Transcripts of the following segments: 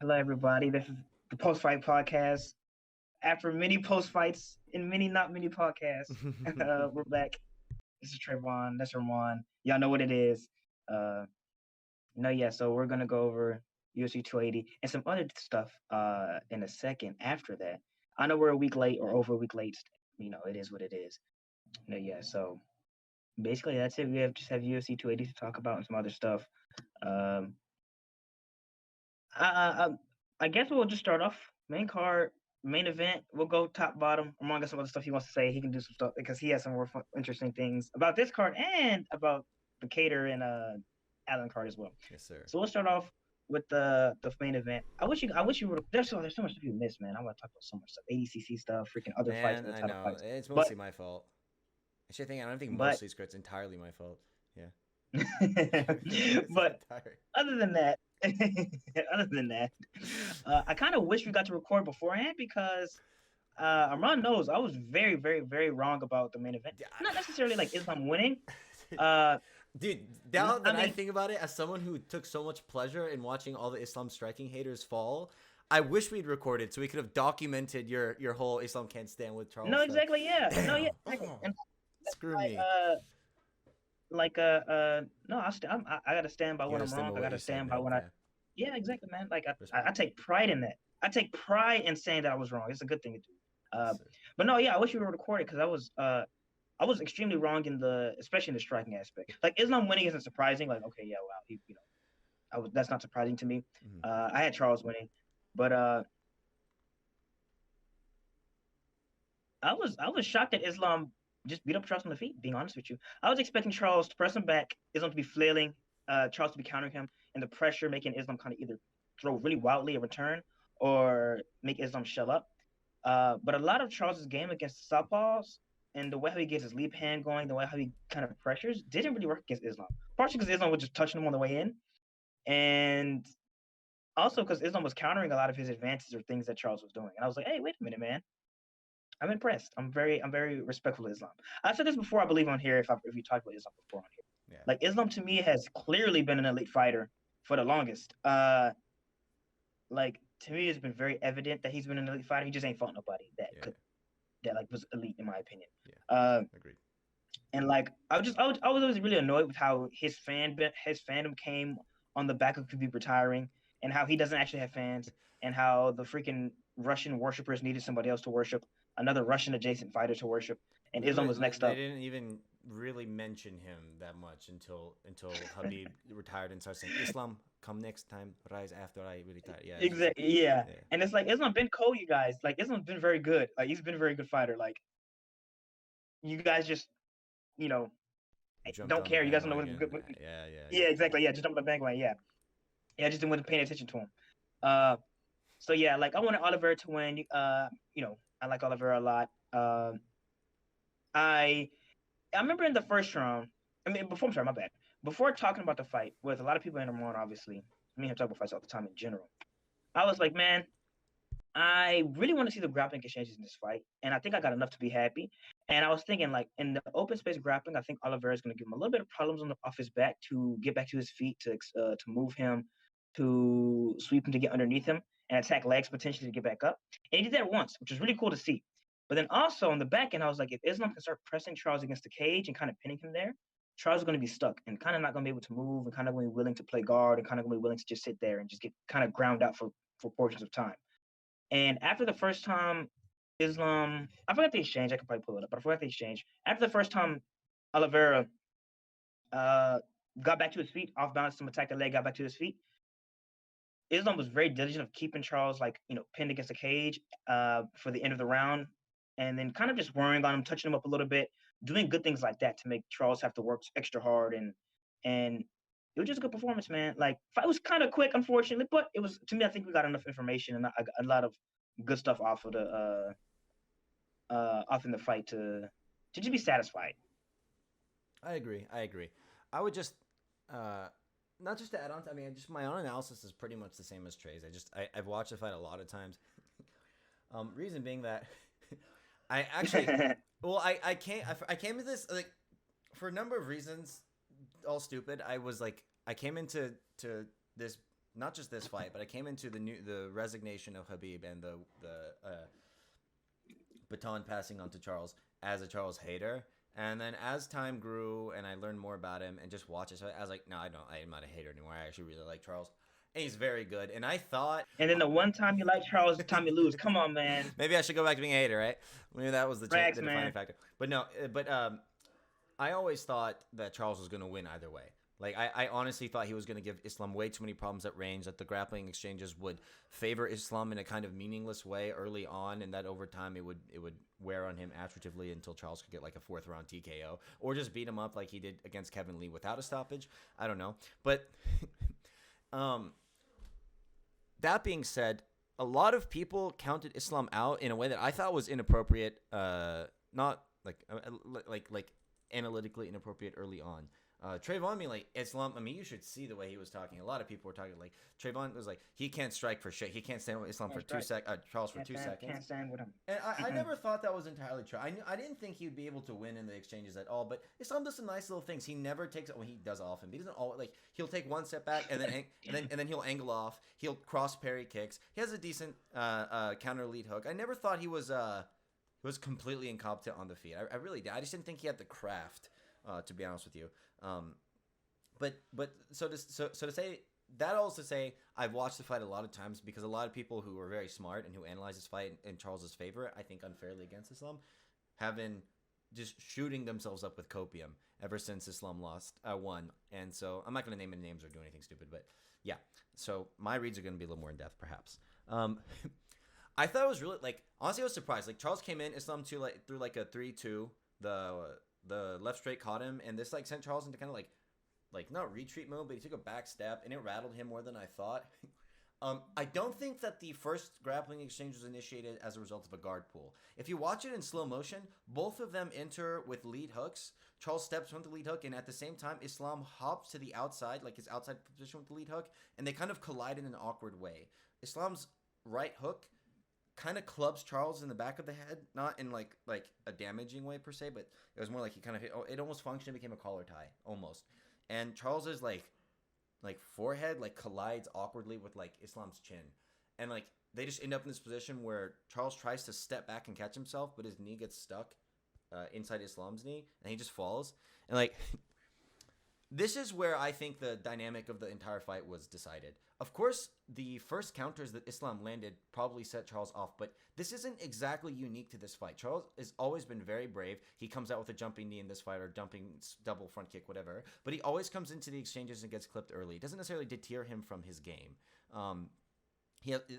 Hello, everybody. This is the Post Fight Podcast. After many post fights and many not many podcasts, we're back. This is Treyvon. That's Arman. Y'all know what it is. Uh, yeah. So we're gonna go over UFC 280 and some other stuff. In a second after that. I know we're a week late or over a week late. It is what it is. Yeah. So basically, that's it. We have just have UFC 280 to talk about and some other stuff. Um, I, I, I I guess we'll just start off main card, main event. We'll go top bottom. Among us, some other stuff he wants to say. He can do some stuff because he has some more fun, interesting things about this card and about the Cater and Allen card as well. Yes, sir. So we'll start off with the main event. I wish you would. There's so much stuff you missed, man. I want to talk about so much stuff. ADCC stuff, freaking other fights, Man, other I title know. fights. It's But mostly my fault. I don't think but mostly it's entirely my fault. Yeah. It's but entire. other than that, other than that, I kind of wish we got to record beforehand because Armand knows I was very, very, very wrong about the main event. Not necessarily like Islam winning. Uh, Dude, now I that I mean, think about it, as someone who took so much pleasure in watching all the Islam striking haters fall, I wish we'd recorded so we could have documented your whole Islam can't stand with Charles no, stuff. exactly, yeah, no, Damn. yeah, exactly. Oh, And screw like, me. no, I gotta stand by You when gotta I'm stand wrong. by I what gotta you said, stand by man. when I, Yeah. yeah, exactly, man. Like I Respect. take pride in that. I take pride in saying that I was wrong. It's a good thing to do. Yes, sir. But no, yeah, I wish we were recorded because I was extremely wrong especially in the striking aspect. Like Islam winning isn't surprising. Like, okay, yeah, wow, that's not surprising to me. Mhm. I had Charles winning, but I was shocked that Islam just beat up Charles on the feet. Being honest with you, I was expecting Charles to press him back, Islam to be flailing, Charles to be countering him, and the pressure making Islam kind of either throw really wildly a return or make Islam shell up. But a lot of Charles's game against the southpaws and the way how he gets his leap hand going, the way how he kind of pressures, didn't really work against Islam. Partially because Islam was just touching him on the way in, and also because Islam was countering a lot of his advances or things that Charles was doing. And I was like, hey, wait a minute, man. I'm impressed. I'm very respectful of Islam. I said this before, I believe on here. If you talked about Islam before on here, Yeah. like Islam to me has clearly been an elite fighter for the longest. Like to me, it's been very evident that he's been an elite fighter. He just ain't fought nobody Yeah. that like was elite in my opinion. Yeah. Uh, Agreed. and like I was always really annoyed with how his fandom came on the back of Khabib retiring, and how he doesn't actually have fans, and how the freaking Russian worshippers needed somebody else to worship, another Russian adjacent fighter to worship, and Islam was next They up. didn't even really mention him that much until Habib retired and started saying Islam come next time, rise after I retire. Yeah, it's just Exactly, yeah. yeah. And it's like Islam been cool, you guys. Like Islam's been very good. Like he's been a very good fighter. Like you guys just you know Jumped don't on the care. You guys don't know bandwagon. what Yeah, yeah, yeah, exactly. Yeah, just jump on the bandwagon. Yeah, yeah. I just didn't want to pay attention to him. Uh, so yeah, like I wanted Oliver to win. I like Oliver a lot. I I remember in the first round. I mean, before I'm sorry, my bad. Before talking about the fight with a lot of people in the room, obviously, me and him talk about fights all the time in general. I was like, man, I really want to see the grappling exchanges in this fight, and I think I got enough to be happy. And I was thinking, like, in the open space grappling, I think Oliveira is going to give him a little bit of problems off his back to get back to his feet, to move him, to sweep him to get underneath him, and attack legs potentially to get back up. And he did that once, which was really cool to see. But then also on the back end, I was like, if Islam can start pressing Charles against the cage and kind of pinning him there, Charles is going to be stuck and kind of not going to be able to move and kind of going to be willing to play guard and kind of going to be willing to just sit there and just get kind of ground out for portions of time. And after the first time, Islam, I forgot the exchange. I could probably pull it up, but I forgot the exchange. After the first time, Oliveira uh, got back to his feet, off balance, some attack the leg, got back to his feet. Islam was very diligent of keeping Charles pinned against the cage for the end of the round, and then kind of just worrying on him, touching him up a little bit, doing good things like that to make Charles have to work extra hard and it was just a good performance, man. Like fight was kind of quick, unfortunately, but it was to me. I think we got enough information and I got a lot of good stuff off of the off in the fight to just be satisfied. I agree. I agree. I would just uh not just to add on to, I mean, just my own analysis is pretty much the same as Trey's. I've watched the fight a lot of times. Reason being that I actually well I came to this like for a number of reasons, all stupid. I was like I came into to this not just this fight, but I came into the resignation of Habib and the baton passing on to Charles as a Charles hater. And then as time grew and I learned more about him and just watched it, so I was like, no, I'm not a hater anymore. I actually really like Charles. And he's very good. And I thought... And then the one time you like Charles, the time you lose. Come on, man. Maybe I should go back to being a hater, right? Maybe that was the defining factor. But no, I always thought that Charles was going to win either way. Like, I honestly thought he was going to give Islam way too many problems at range, that the grappling exchanges would favor Islam in a kind of meaningless way early on, and that over time it would wear on him attritively until Charles could get like a fourth round TKO or just beat him up like he did against Kevin Lee without a stoppage. I don't know. But that being said, a lot of people counted Islam out in a way that I thought was inappropriate, not like analytically inappropriate early on. Treyvon, Islam, you should see the way he was talking. A lot of people were talking, like, Treyvon was like, he can't strike for shit. He can't stand with Islam for 2 seconds, Charles for 2 seconds. Can't stand with him. And I never thought that was entirely true. I didn't think he'd be able to win in the exchanges at all, but Islam does some nice little things. He never takes, well, he does often, but he doesn't always, like, he'll take one step back and then he'll angle off. He'll cross parry kicks. He has a decent counter lead hook. I never thought he was completely incompetent on the feet. I really did. I just didn't think he had the craft, to be honest with you. But so to say that, also to say I've watched the fight a lot of times because a lot of people who are very smart and who analyze this fight in Charles's favor, I think unfairly against Islam, have been just shooting themselves up with copium ever since Islam won. And so I'm not going to name any names or do anything stupid, but yeah. So my reads are going to be a little more in depth, perhaps. I thought it was really, like, honestly, I was surprised. Like, Charles came in, Islam threw like a 3-2. The left straight caught him, and this like sent Charles into kind of like not retreat mode, but he took a back step, and it rattled him more than I thought. I don't think that the first grappling exchange was initiated as a result of a guard pull. If you watch it in slow motion, both of them enter with lead hooks. Charles steps with the lead hook, and at the same time, Islam hops to the outside, like his outside position with the lead hook, and they kind of collide in an awkward way. Islam's right hook kind of clubs Charles in the back of the head, not in like a damaging way per se, but it was more like he kind of hit, it almost functioned, became a collar tie almost. And Charles's like forehead like collides awkwardly with like Islam's chin, and like they just end up in this position where Charles tries to step back and catch himself, but his knee gets stuck inside Islam's knee, and he just falls. And like this is where I think the dynamic of the entire fight was decided. Of course, the first counters that Islam landed probably set Charles off, but this isn't exactly unique to this fight. Charles has always been very brave. He comes out with a jumping knee in this fight or jumping double front kick, whatever, but he always comes into the exchanges and gets clipped early. It doesn't necessarily deter him from his game.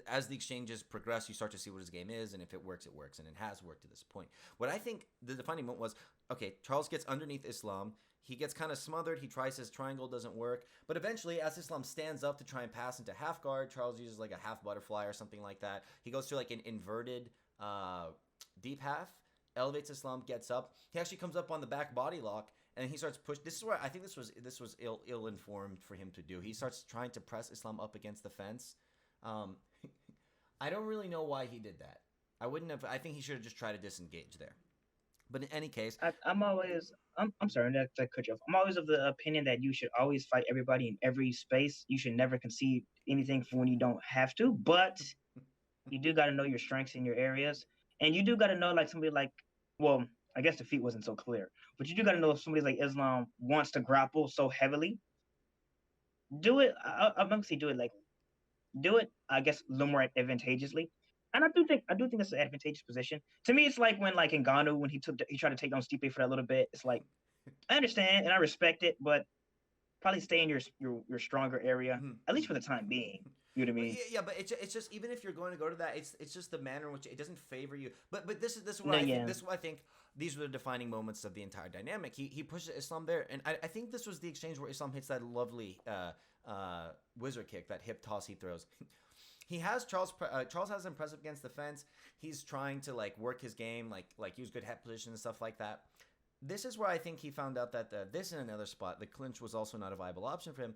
As the exchanges progress, you start to see what his game is, and if it works, it works, and it has worked to this point. What I think the defining moment was, okay, Charles gets underneath Islam. He gets kind of smothered. He tries his triangle, doesn't work. But eventually, as Islam stands up to try and pass into half guard, Charles uses like a half butterfly or something like that. He goes to like an inverted deep half, elevates Islam, gets up. He actually comes up on the back body lock, and he starts push. This is where I think this was ill-informed for him to do. He starts trying to press Islam up against the fence. I don't really know why he did that. I think he should have just tried to disengage there. But in any case, I'm sorry that cut you off. I'm always of the opinion that you should always fight everybody in every space. You should never concede anything for when you don't have to. But you do got to know your strengths in your areas, and you do got to know like somebody like, well, I guess the feet wasn't so clear, but you do got to know if somebody like Islam wants to grapple so heavily. Do it. I'm gonna say do it. I guess a little more advantageously. And I do think that's an advantageous position. To me, it's like when like Ngannou when he tried to take down Stipe for that little bit. It's like I understand and I respect it, but probably stay in your stronger area, at least for the time being. You know what I mean? Yeah, but it's just even if you're going to go to that, it's just the manner in which it doesn't favor you. But this is what I think these were the defining moments of the entire dynamic. He pushes Islam there, and I think this was the exchange where Islam hits that lovely wizard kick, that hip toss he throws. He has Charles has him press up against the fence. He's trying to like work his game, like use good head position and stuff like that. This is where I think he found out that this and another spot, the clinch was also not a viable option for him.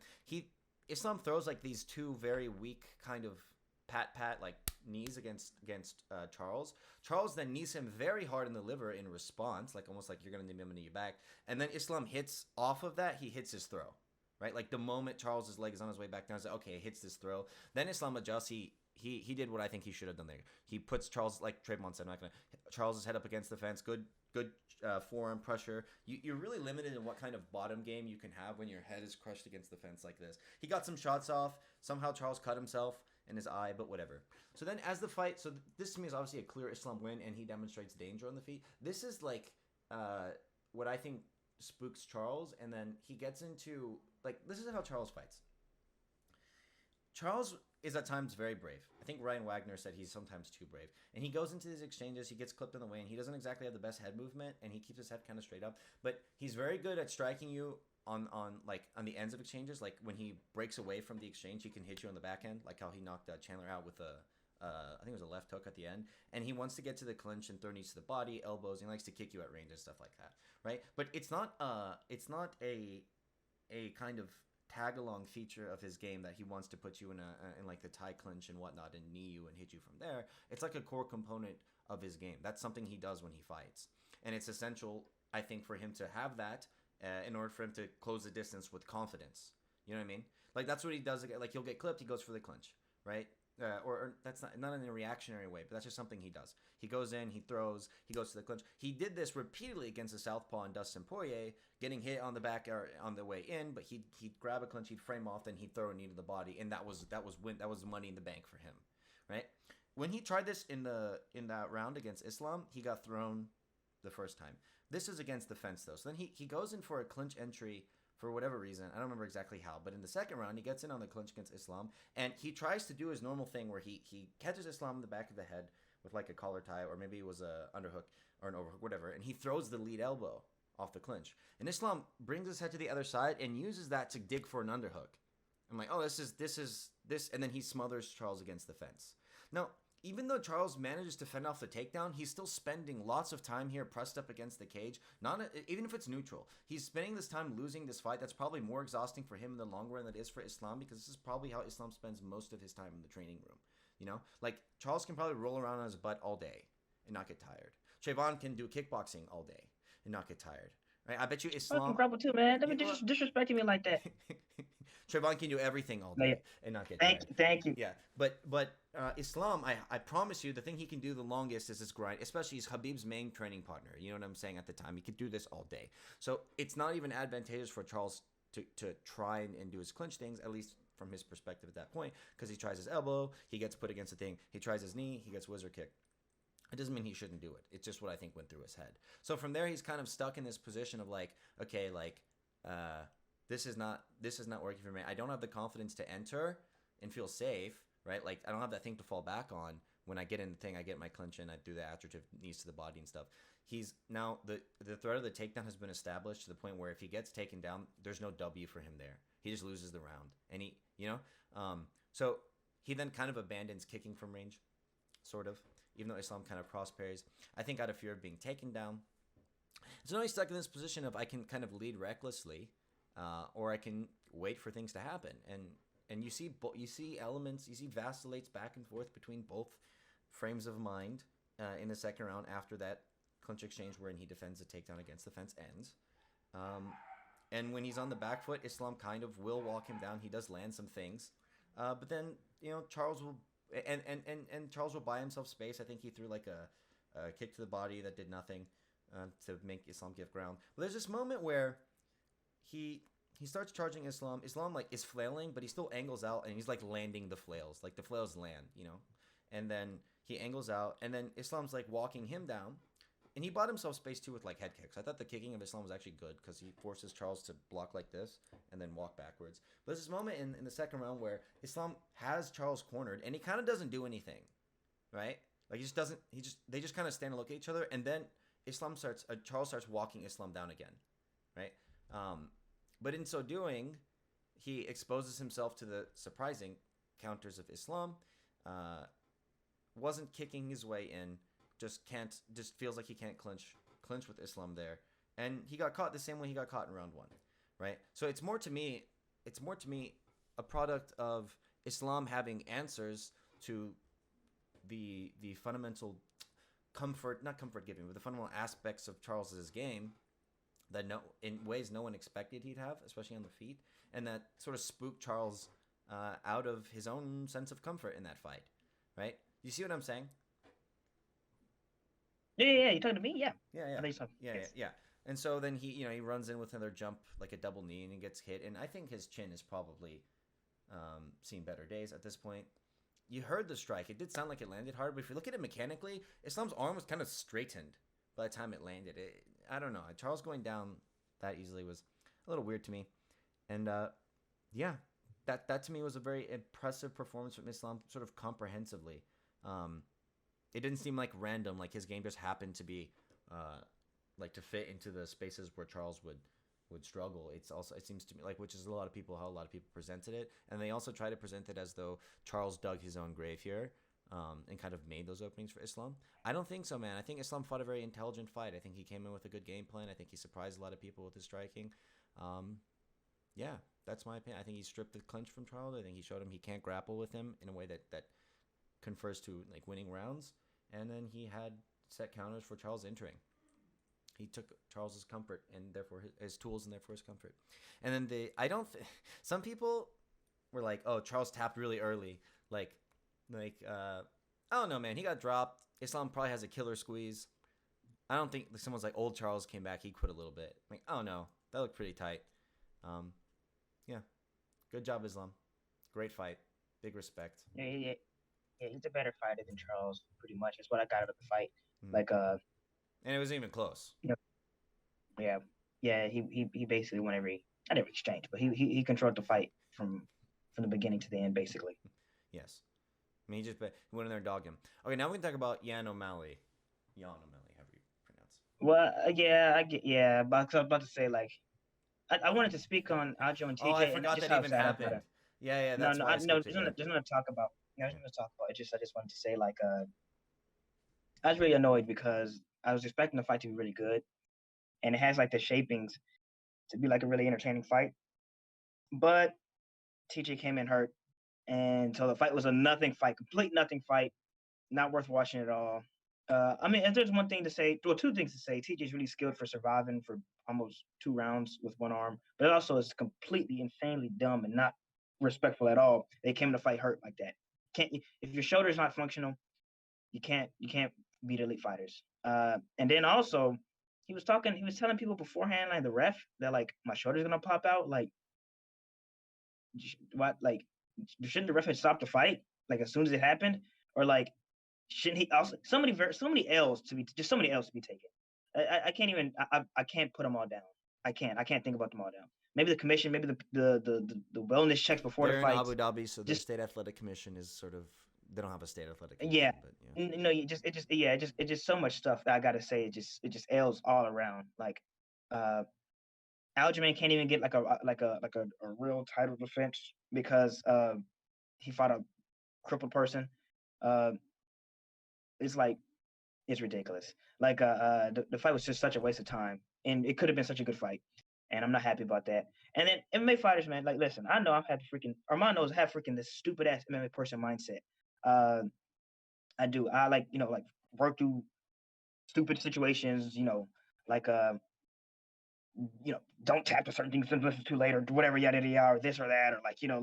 Islam throws like these two very weak kind of pat like knees against Charles. Charles then knees him very hard in the liver in response, like almost like you're gonna knee him in your back. And then Islam hits off of that. He hits his throw. right? Like the moment Charles's leg is on his way back down, it's like, okay, it hits this throw. Then Islam adjusts. He did what I think he should have done there. He puts Charles, like Trayvon said, I'm not gonna Charles's head up against the fence. Good forearm pressure. You're really limited in what kind of bottom game you can have when your head is crushed against the fence like this. He got some shots off. Somehow Charles cut himself in his eye, but whatever. So then as the fight, so this to me is obviously a clear Islam win, and he demonstrates danger on the feet. This is like what I think spooks Charles, and then he gets into, like, this is how Charles fights. Charles is at times very brave. I think Ryan Wagner said he's sometimes too brave. And he goes into these exchanges, he gets clipped in the way, and he doesn't exactly have the best head movement, and he keeps his head kind of straight up. But he's very good at striking you on the ends of exchanges. Like when he breaks away from the exchange, he can hit you on the back end, like how he knocked Chandler out with I think it was a left hook at the end. And he wants to get to the clinch and throw knees to the body, elbows, and he likes to kick you at range and stuff like that, right? But it's not a kind of tag along feature of his game that he wants to put you in like the tie clinch and whatnot and knee you and hit you from there. It's like a core component of his game. That's something he does when he fights, and it's essential, I think, for him to have that in order for him to close the distance with confidence. You know what I mean? Like that's what he does. Like he'll get clipped, he goes for the clinch, right? Or that's not in a reactionary way, but that's just something he does. He goes in, he throws, he goes to the clinch. He did this repeatedly against the southpaw and Dustin Poirier, getting hit on the back or on the way in, but he'd grab a clinch, he'd frame off, then he'd throw a knee to the body, and that was money in the bank for him, right? When he tried this in that round against Islam, he got thrown the first time. This is against the fence though, so then he goes in for a clinch entry. For whatever reason, I don't remember exactly how, but in the second round, he gets in on the clinch against Islam, and he tries to do his normal thing where he catches Islam in the back of the head with like a collar tie, or maybe it was a underhook or an overhook, whatever, and he throws the lead elbow off the clinch. And Islam brings his head to the other side and uses that to dig for an underhook. I'm like, oh, this is, and then he smothers Charles against the fence. Now, even though Charles manages to fend off the takedown, he's still spending lots of time here pressed up against the cage. Even if it's neutral, he's spending this time losing this fight. That's probably more exhausting for him in the long run than it is for Islam, because this is probably how Islam spends most of his time in the training room. You know, like Charles can probably roll around on his butt all day and not get tired. Trayvon can do kickboxing all day and not get tired. Right? I bet you Islam. I can grapple too, man. Don't be disrespecting me like that. Trayvon can do everything all day and not get tired. Thank you. Yeah, but Islam, I promise you, the thing he can do the longest is this grind. Especially he's Khabib's main training partner. You know what I'm saying? At the time, he could do this all day. So it's not even advantageous for Charles to try and do his clinch things, at least from his perspective at that point, because he tries his elbow, he gets put against the thing. He tries his knee, he gets whizzer kick. It doesn't mean he shouldn't do it. It's just what I think went through his head. So from there, he's kind of stuck in this position of like, okay, like, this is not working for me. I don't have the confidence to enter and feel safe, right? Like I don't have that thing to fall back on. When I get in the thing, I get my clinch in, I do the attritive knees to the body and stuff. He's now the threat of the takedown has been established to the point where if he gets taken down, there's no W for him there. He just loses the round, and so he then kind of abandons kicking from range, sort of, even though Islam kind of cross parries. I think out of fear of being taken down. So now he's stuck in this position of I can kind of lead recklessly. Or I can wait for things to happen, and you see elements, you see vacillates back and forth between both frames of mind in the second round after that clinch exchange wherein he defends the takedown against the fence ends. And when he's on the back foot, Islam kind of will walk him down. He does land some things, but then Charles will and Charles will buy himself space. I think he threw like a kick to the body that did nothing to make Islam give ground. But there's this moment where he starts charging Islam. Islam like is flailing, but he still angles out and he's like landing the flails. Like the flails land, And then he angles out and then Islam's like walking him down. And he bought himself space too with like head kicks. I thought the kicking of Islam was actually good because he forces Charles to block like this and then walk backwards. But there's this moment in the second round where Islam has Charles cornered and he kind of doesn't do anything, right? Like he just doesn't. They just kind of stand and look at each other, and then Charles starts walking Islam down again, right? But in so doing, he exposes himself to the surprising counters of Islam. Wasn't kicking his way in. Just feels like he can't clinch with Islam there, and he got caught the same way he got caught in round one, right? So it's more to me a product of Islam having answers to the fundamental not comfort giving, but the fundamental aspects of Charles's game that in ways no one expected he'd have, especially on the feet, and that sort of spooked Charles out of his own sense of comfort in that fight, right? You see what I'm saying? Yeah. You talking to me? Yeah. Yeah, I yeah, think so. yeah, yeah, Yes. yeah. And so then he runs in with another jump, like a double knee, and he gets hit. And I think his chin is probably seen better days at this point. You heard the strike; it did sound like it landed hard, but if you look at it mechanically, Islam's arm was kind of straightened by the time it landed. I don't know. Charles going down that easily was a little weird to me, and yeah, that to me was a very impressive performance from Islam, sort of comprehensively. Um, it didn't seem like random, like his game just happened to be like to fit into the spaces where Charles would struggle. It seems to me like, which is how a lot of people presented it, and they also try to present it as though Charles dug his own grave here. And kind of made those openings for Islam. I don't think so, man. I think Islam fought a very intelligent fight. I think he came in with a good game plan. I think he surprised a lot of people with his striking. Yeah, that's my opinion. I think he stripped the clinch from Charles. I think he showed him he can't grapple with him in a way that confers to like winning rounds. And then he had set counters for Charles entering. He took Charles's comfort and therefore his tools and therefore his comfort. And then some people were like, "Oh, Charles tapped really early." I don't know, man. He got dropped. Islam probably has a killer squeeze. I don't think someone's like old Charles came back. He quit a little bit. Like, oh no, that looked pretty tight. Yeah, good job, Islam. Great fight. Big respect. Yeah. He's a better fighter than Charles, pretty much. That's what I got out of the fight. Mm. Like, And it wasn't even close. you know, yeah, yeah. He basically won not every exchange, but he controlled the fight from the beginning to the end, basically. Yes. I mean, he went in there and dogged him. Okay, now we can talk about Yan O'Malley. Yan O'Malley, however you pronounce it. Well, yeah, I get, yeah, but I was about to say, like, I wanted to speak on Aljo and Oh, I TJ and forgot just that how even sad about happened. it. Yeah, No, that's no, why I no. skipped it. Yeah. There's nothing to talk about. No, there's Yeah. nothing to talk about. I just wanted to say, like, I was really annoyed because I was expecting the fight to be really good, and it has like the shapings to be like a really entertaining fight, but TJ came in hurt, and so the fight was a nothing fight, complete nothing fight, not worth watching at all. I mean, if there's one thing to say, well, two things to say. TJ's really skilled for surviving for almost 2 rounds with one arm, but it also is completely insanely dumb and not respectful at all. They came to fight hurt like that. Can't if your shoulder's not functional, you can't beat elite fighters. And then also he was telling people beforehand, like the ref, that like my shoulder's gonna pop out. Like what? Like shouldn't the ref have stopped the fight like as soon as it happened, or like shouldn't he also so many L's to be just so many L's to be taken. I can't even I can't put them all down. I can't think about them all down. Maybe the commission, maybe the wellness checks before the They're in fights. Abu Dhabi, so their Just state athletic commission is sort of they don't have a state athletic yeah, commission, but yeah. no, it just so much stuff that I gotta say. It just L's all around. Like uh, Aljamain can't even get like a real title defense because he fought a crippled person. Uh, it's like it's ridiculous. Like the fight was just such a waste of time, and it could have been such a good fight, and I'm not happy about that. And then MMA fighters, man, like listen, I know I've had freaking Arman knows I have freaking this stupid ass MMA person mindset. Uh, I do. I like like work through stupid situations. Like don't tap to certain things unless it's too late or whatever yada yada yada or this or that or like you know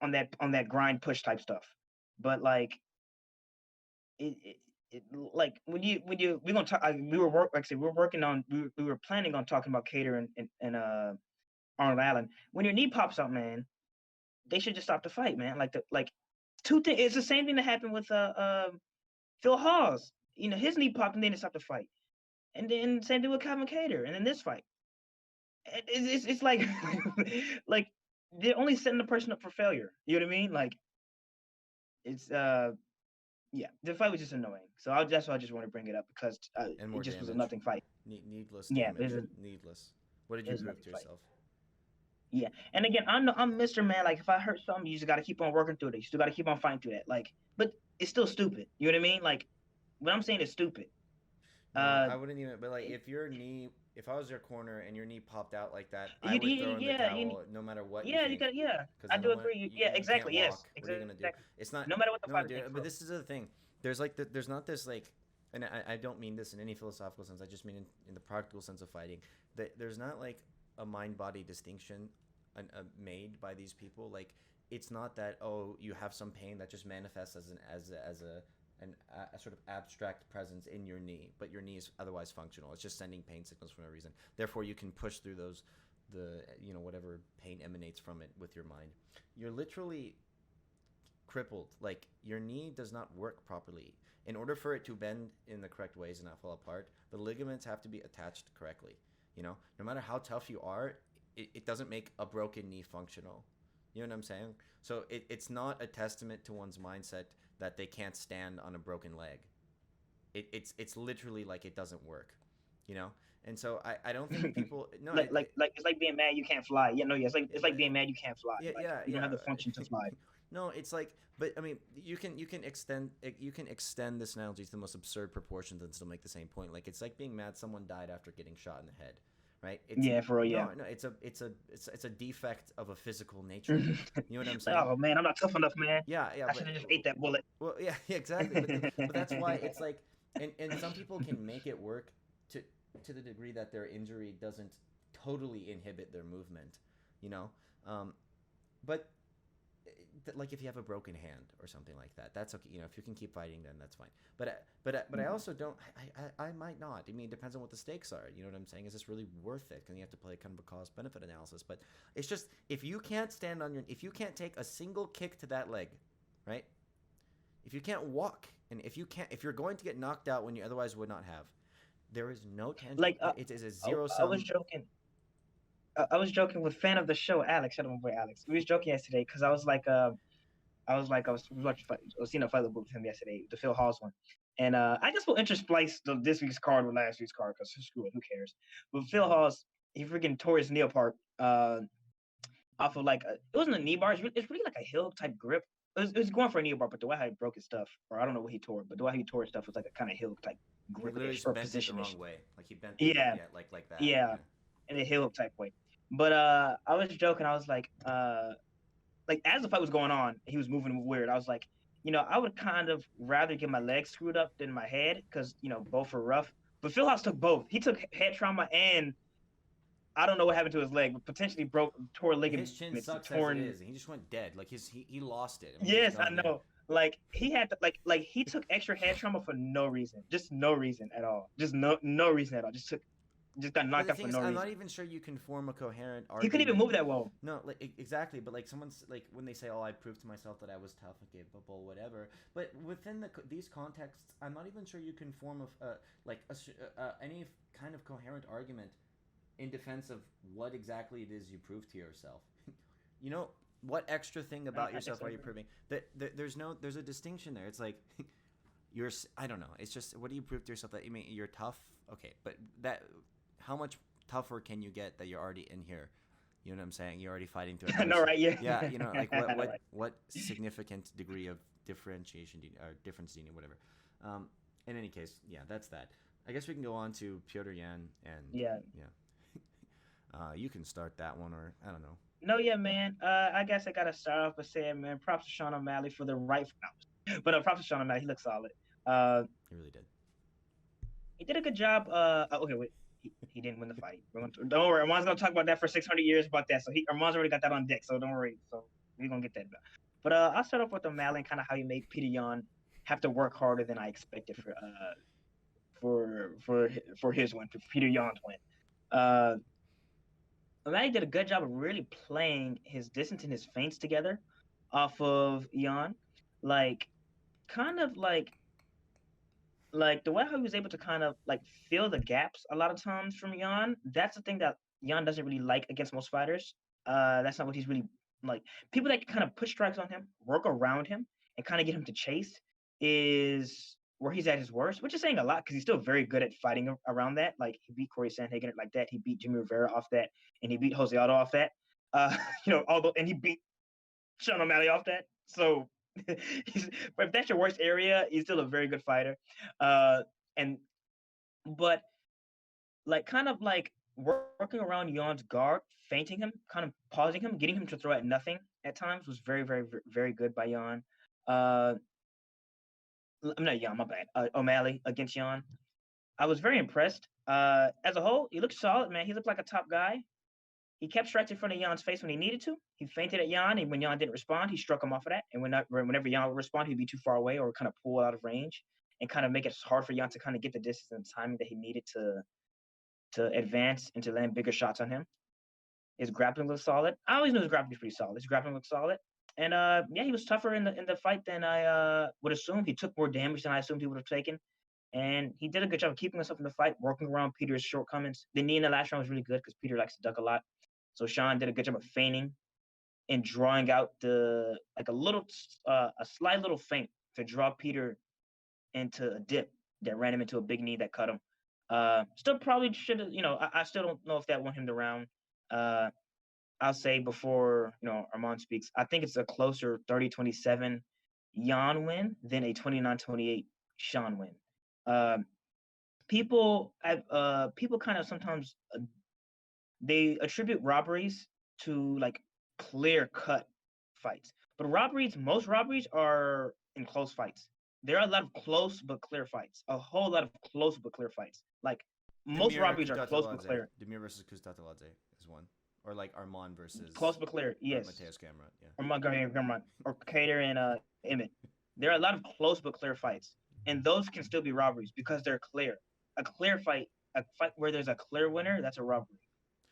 on that grind push type stuff. But like like when you we're gonna talk. We were work like I said we were working on we were planning on talking about Cater and Arnold Allen. When your knee pops out, man, they should just stop the fight, man. Like two things. It's the same thing that happened with Phil Hawes. His knee popped and then they stopped the fight. And then same thing with Calvin Cater. And in this fight, it's like like they're only setting the person up for failure. You know what I mean? Like it's yeah, the fight was just annoying. So that's why I just want to bring it up because And it more just was a damage. nothing fight. Needless Yeah, damage. Needless. What did it you was a prove nothing to fight. yourself? Yeah, and again, I know I'm Mr. Man. Like if I hurt something, you just got to keep on working through it. You still got to keep on fighting through that. Like, but it's still stupid. You know what I mean? Like what I'm saying is stupid. No, Uh, I wouldn't even. But like, if I was your corner and your knee popped out like that, I you, would you throw in the yeah, towel, no matter what you yeah, you think. got yeah. Because I in the do moment, agree. Yeah, you can't exactly. walk. Yes, What are you gonna do? exactly. It's not. No matter what the No, fighter dude. thinks. But this is the thing. There's like there's not this like and I don't mean this in any philosophical sense. I just mean in the practical sense of fighting. That there's not like a mind body distinction made by these people. Like it's not that oh you have some pain that just manifests as a sort of abstract presence in your knee, but your knee is otherwise functional. It's just sending pain signals for no reason. Therefore, you can push through the whatever pain emanates from it with your mind. You're literally crippled. Like your knee does not work properly. In order for it to bend in the correct ways and not fall apart, the ligaments have to be attached correctly. No matter how tough you are, it doesn't make a broken knee functional. You know what I'm saying? So it's not a testament to one's mindset that they can't stand on a broken leg. It's literally like it doesn't work, you know. And so I don't think people no like it's like being mad you can't fly. Yeah, it's like being mad you can't fly. yeah Like yeah you don't yeah have the function to fly. no, it's like, but I mean, you can extend this analogy to the most absurd proportions and still make the same point. Like it's like being mad someone died after getting shot in the head, right? It's Yeah, for real. Yeah. no, it's a defect of a physical nature. You know what I'm Like, saying? oh man, I'm not tough enough, man. Yeah, I but should have just ate that bullet. well, yeah, exactly. But that's why it's like, and some people can make it work to the degree that their injury doesn't totally inhibit their movement, you know. Um, but like if you have a broken hand or something like that, that's okay. If you can keep fighting, then that's fine. But I also don't. I might not. I mean, it depends on what the stakes are. You know what I'm saying? Is this really worth it? And you have to play kind of a cost benefit analysis. But it's just if you can't if you can't take a single kick to that leg, right? If you can't walk, and if you're going to get knocked out when you otherwise would not have, there is no tangible. Like It is a I, zero I was sum. joking. I was joking with fan of the show, Alex. Shout out my boy Alex. We was joking yesterday because I was watching I was seeing a fight with him yesterday, the Phil Hawes one, and I guess we'll intersplice this week's card with last week's card because screw it, who cares? But Phil Hawes, he freaking tore his knee apart off of like it wasn't a knee bar. It's really like a heel type grip. It was going for a knee bar, but the way how he broke his stuff, or I don't know what he tore, but the way how he tore his stuff was like a kind of heel type He grip literally ish just or bent it the position ish. wrong way. Like he bent it, Yeah, yeah, like that. yeah, Yeah. in a heel type way. But I was joking. I was like as the fight was going on, he was moving weird. I was like, I would kind of rather get my legs screwed up than my head because both are rough. But Phil House took both. He took head trauma and I don't know what happened to his leg, but potentially tore His chin ligaments, sucks as it torn. is. He just went dead. Like he lost it. I mean, he's Yes, I done. Yeah. know. Like he had to, like he took extra head trauma for no reason, just no reason at all, just no reason at all. Just got But knocked the out thing for is, no I'm not reason. even sure you can form a coherent He couldn't even argument. move that well. No, like exactly. But like someone's like when they say, "Oh, I proved to myself that I was tough and capable, whatever." But within these contexts, I'm not even sure you can form any kind of coherent argument in defense of what exactly it is you proved to yourself. you know what extra thing about I guess yourself so. are you proving? There's a distinction there. It's like I don't know. It's just what do you prove to yourself that you're tough? Okay, but that how much tougher can you get that you're already in here? You know what I'm saying? You're already fighting through I know, adversity. right? Yeah. Yeah, like what what Right. what significant degree of differentiation or difference do you need? Whatever. Um, in any case, yeah, that's that. I guess we can go on to Piotr Yan and Yeah. yeah. You can start that one, or I don't know. No, yeah, man. I guess I gotta start off by saying, man, props to Sean O'Malley for the right. But props to Sean O'Malley. He looks solid. Uh, He really did. he did a good job. Okay, wait. He didn't win the fight. Don't worry. Arman's gonna talk about that for 600 years about that. So Arman's already got that on deck. So don't worry. So we're gonna get that done. But I'll start off with O'Malley and kind of how he made Peter Yan have to work harder than I expected for his win, for Peter Yan's win. Uh, O'Malley did a good job of really playing his distance and his feints together off of Yan. Like, kind of like the way how he was able to kind of like fill the gaps a lot of times from Yan. That's the thing that Yan doesn't really like against most fighters. That's not what he's really like. People that kind of put strikes on him, work around him, and kind of get him to chase is where he's at his worst, which is saying a lot because he's still very good at fighting around that. Like he beat Corey Sandhagen like that. He beat Jimmy Rivera off that, and he beat Jose Aldo off that. Although and he beat Sean O'Malley off that. So but if that's your worst area, he's still a very good fighter. And but like kind of like working around Yon's guard, feinting him, kind of pausing him, getting him to throw at nothing at times was very, very, very good by Yon. Uh, I'm not Jan, my bad. O'Malley against Jan. I was very impressed. As a whole, he looked solid, man. He looked like a top guy. He kept strikes in front of Jan's face when he needed to. He feinted at Jan, and when Jan didn't respond, he struck him off of that. And whenever Jan would respond, he'd be too far away or kind of pull out of range and kind of make it hard for Jan to kind of get the distance and timing that he needed to advance and to land bigger shots on him. His grappling looked solid. I always knew his grappling was pretty solid. His grappling looked solid. And yeah, he was tougher in the fight than I would assume. He took more damage than I assumed he would have taken. And he did a good job of keeping himself in the fight, working around Peter's shortcomings. The knee in the last round was really good because Peter likes to duck a lot. So Sean did a good job of feigning and drawing out a slight little feint to draw Peter into a dip that ran him into a big knee that cut him. Still probably should have, I still don't know if that won him the round. I'll say before, Armand speaks, I think it's a closer 30-27 Jan win than a 29-28 Sean win. People kind of sometimes they attribute robberies to like clear cut fights, but most robberies are in close fights. There are a lot of close but clear fights. A whole lot of close but clear fights. Like most robberies are close but clear. Demir versus Kustateladze is one, or like Armand versus close but clear. Yes. Mateus Gamrot. Yeah. Armand or Cater and Emmett. There are a lot of close but clear fights, and those can still be robberies because they're clear. A clear fight, a fight where there's a clear winner, that's a robbery,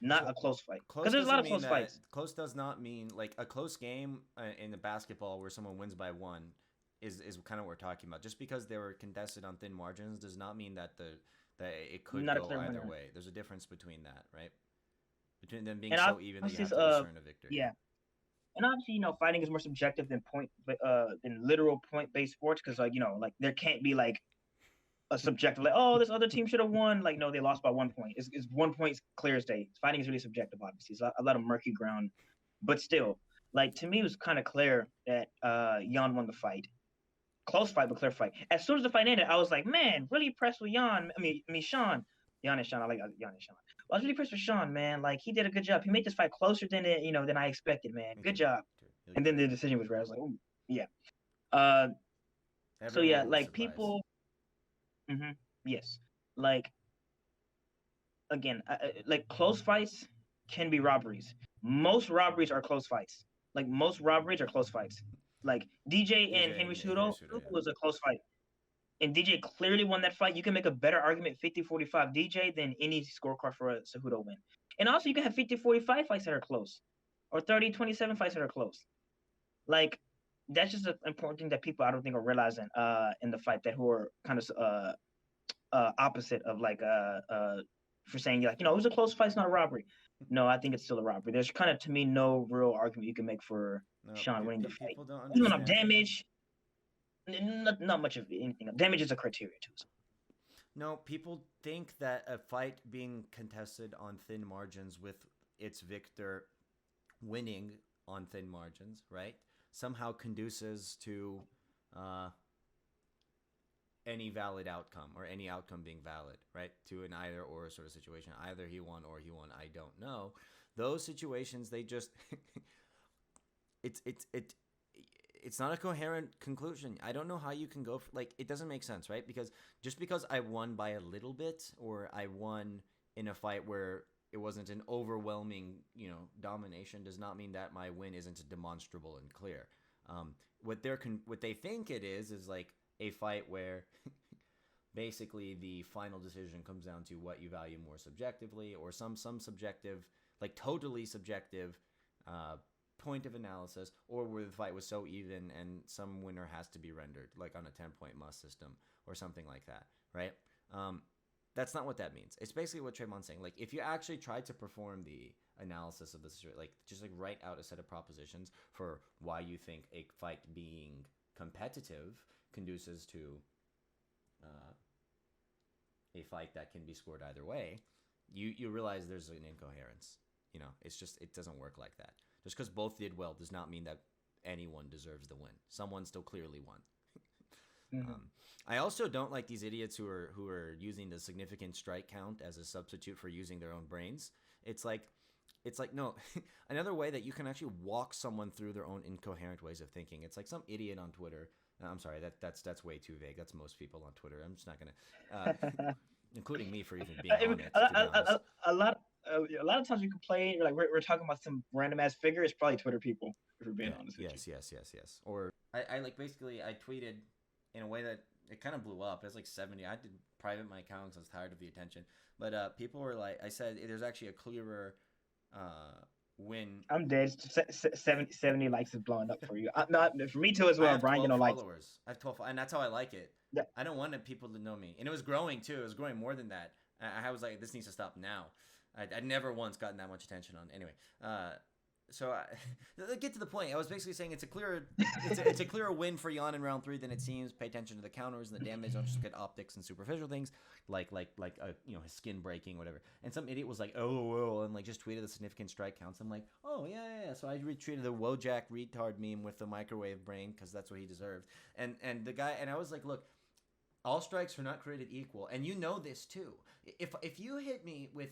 not a close fight. Because there's a lot of close fights. Close does not mean like a close game in the basketball where someone wins by one is kind of what we're talking about. Just because they were contested on thin margins does not mean that it could go either winner. Way. There's a difference between that, right? Between them being so even that you have to discern a victory. Yeah. And obviously, fighting is more subjective than than literal point-based sports because, like there can't be like a subjective like, oh, this other team should have won. Like, no, they lost by 1 point. It's 1 point clear as day. Fighting is really subjective, obviously. It's a lot of murky ground, but still, like to me, it was kind of clear that Jan won the fight. Close fight, but clear fight. As soon as the fight ended, I was like, man, really impressed with Jan. I mean, Sean. Jan and Sean. I like Jan and Sean. I was really impressed with Sean, man. Like he did a good job. He made this fight closer than I expected, man. Good job. And then the decision was where I was like, oh yeah. So yeah, like people. Yes, like again, like close fights can be robberies. Most robberies are close fights. Like most robberies are close fights. Like DJ and Henry Cejudo was a close fight. And DJ clearly won that fight. You can make a better argument 50-45 DJ than any scorecard for a Cejudo win. And also you can have 50-45 fights that are close. Or 30-27 fights that are close. Like that's just an important thing that people I don't think are realizing in the fight that who are kind of opposite of like for saying like, it was a close fight, it's not a robbery. No, I think it's still a robbery. There's kind of to me no real argument you can make for Sean winning the fight. Even enough damage. Not much of anything. Damage is a criteria too. So. No, people think that a fight being contested on thin margins with its victor winning on thin margins, right, somehow conduces to any valid outcome or any outcome being valid, right, to an either or sort of situation. Either he won or he won. I don't know. Those situations, they just it's not a coherent conclusion. I don't know how you can go it doesn't make sense, right? Because just because I won by a little bit or I won in a fight where it wasn't an overwhelming, domination does not mean that my win isn't demonstrable and clear. What they think it is like a fight where basically the final decision comes down to what you value more subjectively or some subjective, like totally subjective point of analysis, or where the fight was so even and some winner has to be rendered, like on a 10-point must system or something like that, right? That's not what that means. It's basically what Treyvon's saying. Like, if you actually tried to perform the analysis of this, like, just like write out a set of propositions for why you think a fight being competitive conduces to a fight that can be scored either way, you realize there's an incoherence. It's just, it doesn't work like that. Just because both did well does not mean that anyone deserves the win. Someone still clearly won. Mm-hmm. I also don't like these idiots who are using the significant strike count as a substitute for using their own brains. It's like, it's like, no, another way that you can actually walk someone through their own incoherent ways of thinking. It's like some idiot on Twitter. I'm sorry, that's way too vague. That's most people on Twitter. I'm just not gonna, including me for even being I mean, on it, to be honest. a lot of times you complain, you're like, we're talking about some random ass figure. It's probably Twitter people, if we're being Yeah. honest with you. Yes. Or I like basically I tweeted in a way that it kind of blew up. It was like 70. I did private my account because I was tired of the attention. But people were like, I said, there's actually a clearer win. I'm dead. 70 likes is blowing up for you. Not for me too as I well. have Brian, 12 likes. followers. I have 12, and that's how I like it. Yeah. I don't want people to know me, and it was growing too. It was growing more than that. I was like, this needs to stop now. I'd never once gotten that much attention on. Anyway, so get to the point. I was basically saying it's a clearer win for Jan in round 3 than it seems. Pay attention to the counters and the damage. Don't just get optics and superficial things like his skin breaking, whatever. And some idiot was like, oh, and like just tweeted the significant strike counts. I'm like, oh yeah. So I retweeted the Wojak retard meme with the microwave brain because that's what he deserved. And the guy, and I was like, look, all strikes are not created equal, and you know this too. If you hit me with,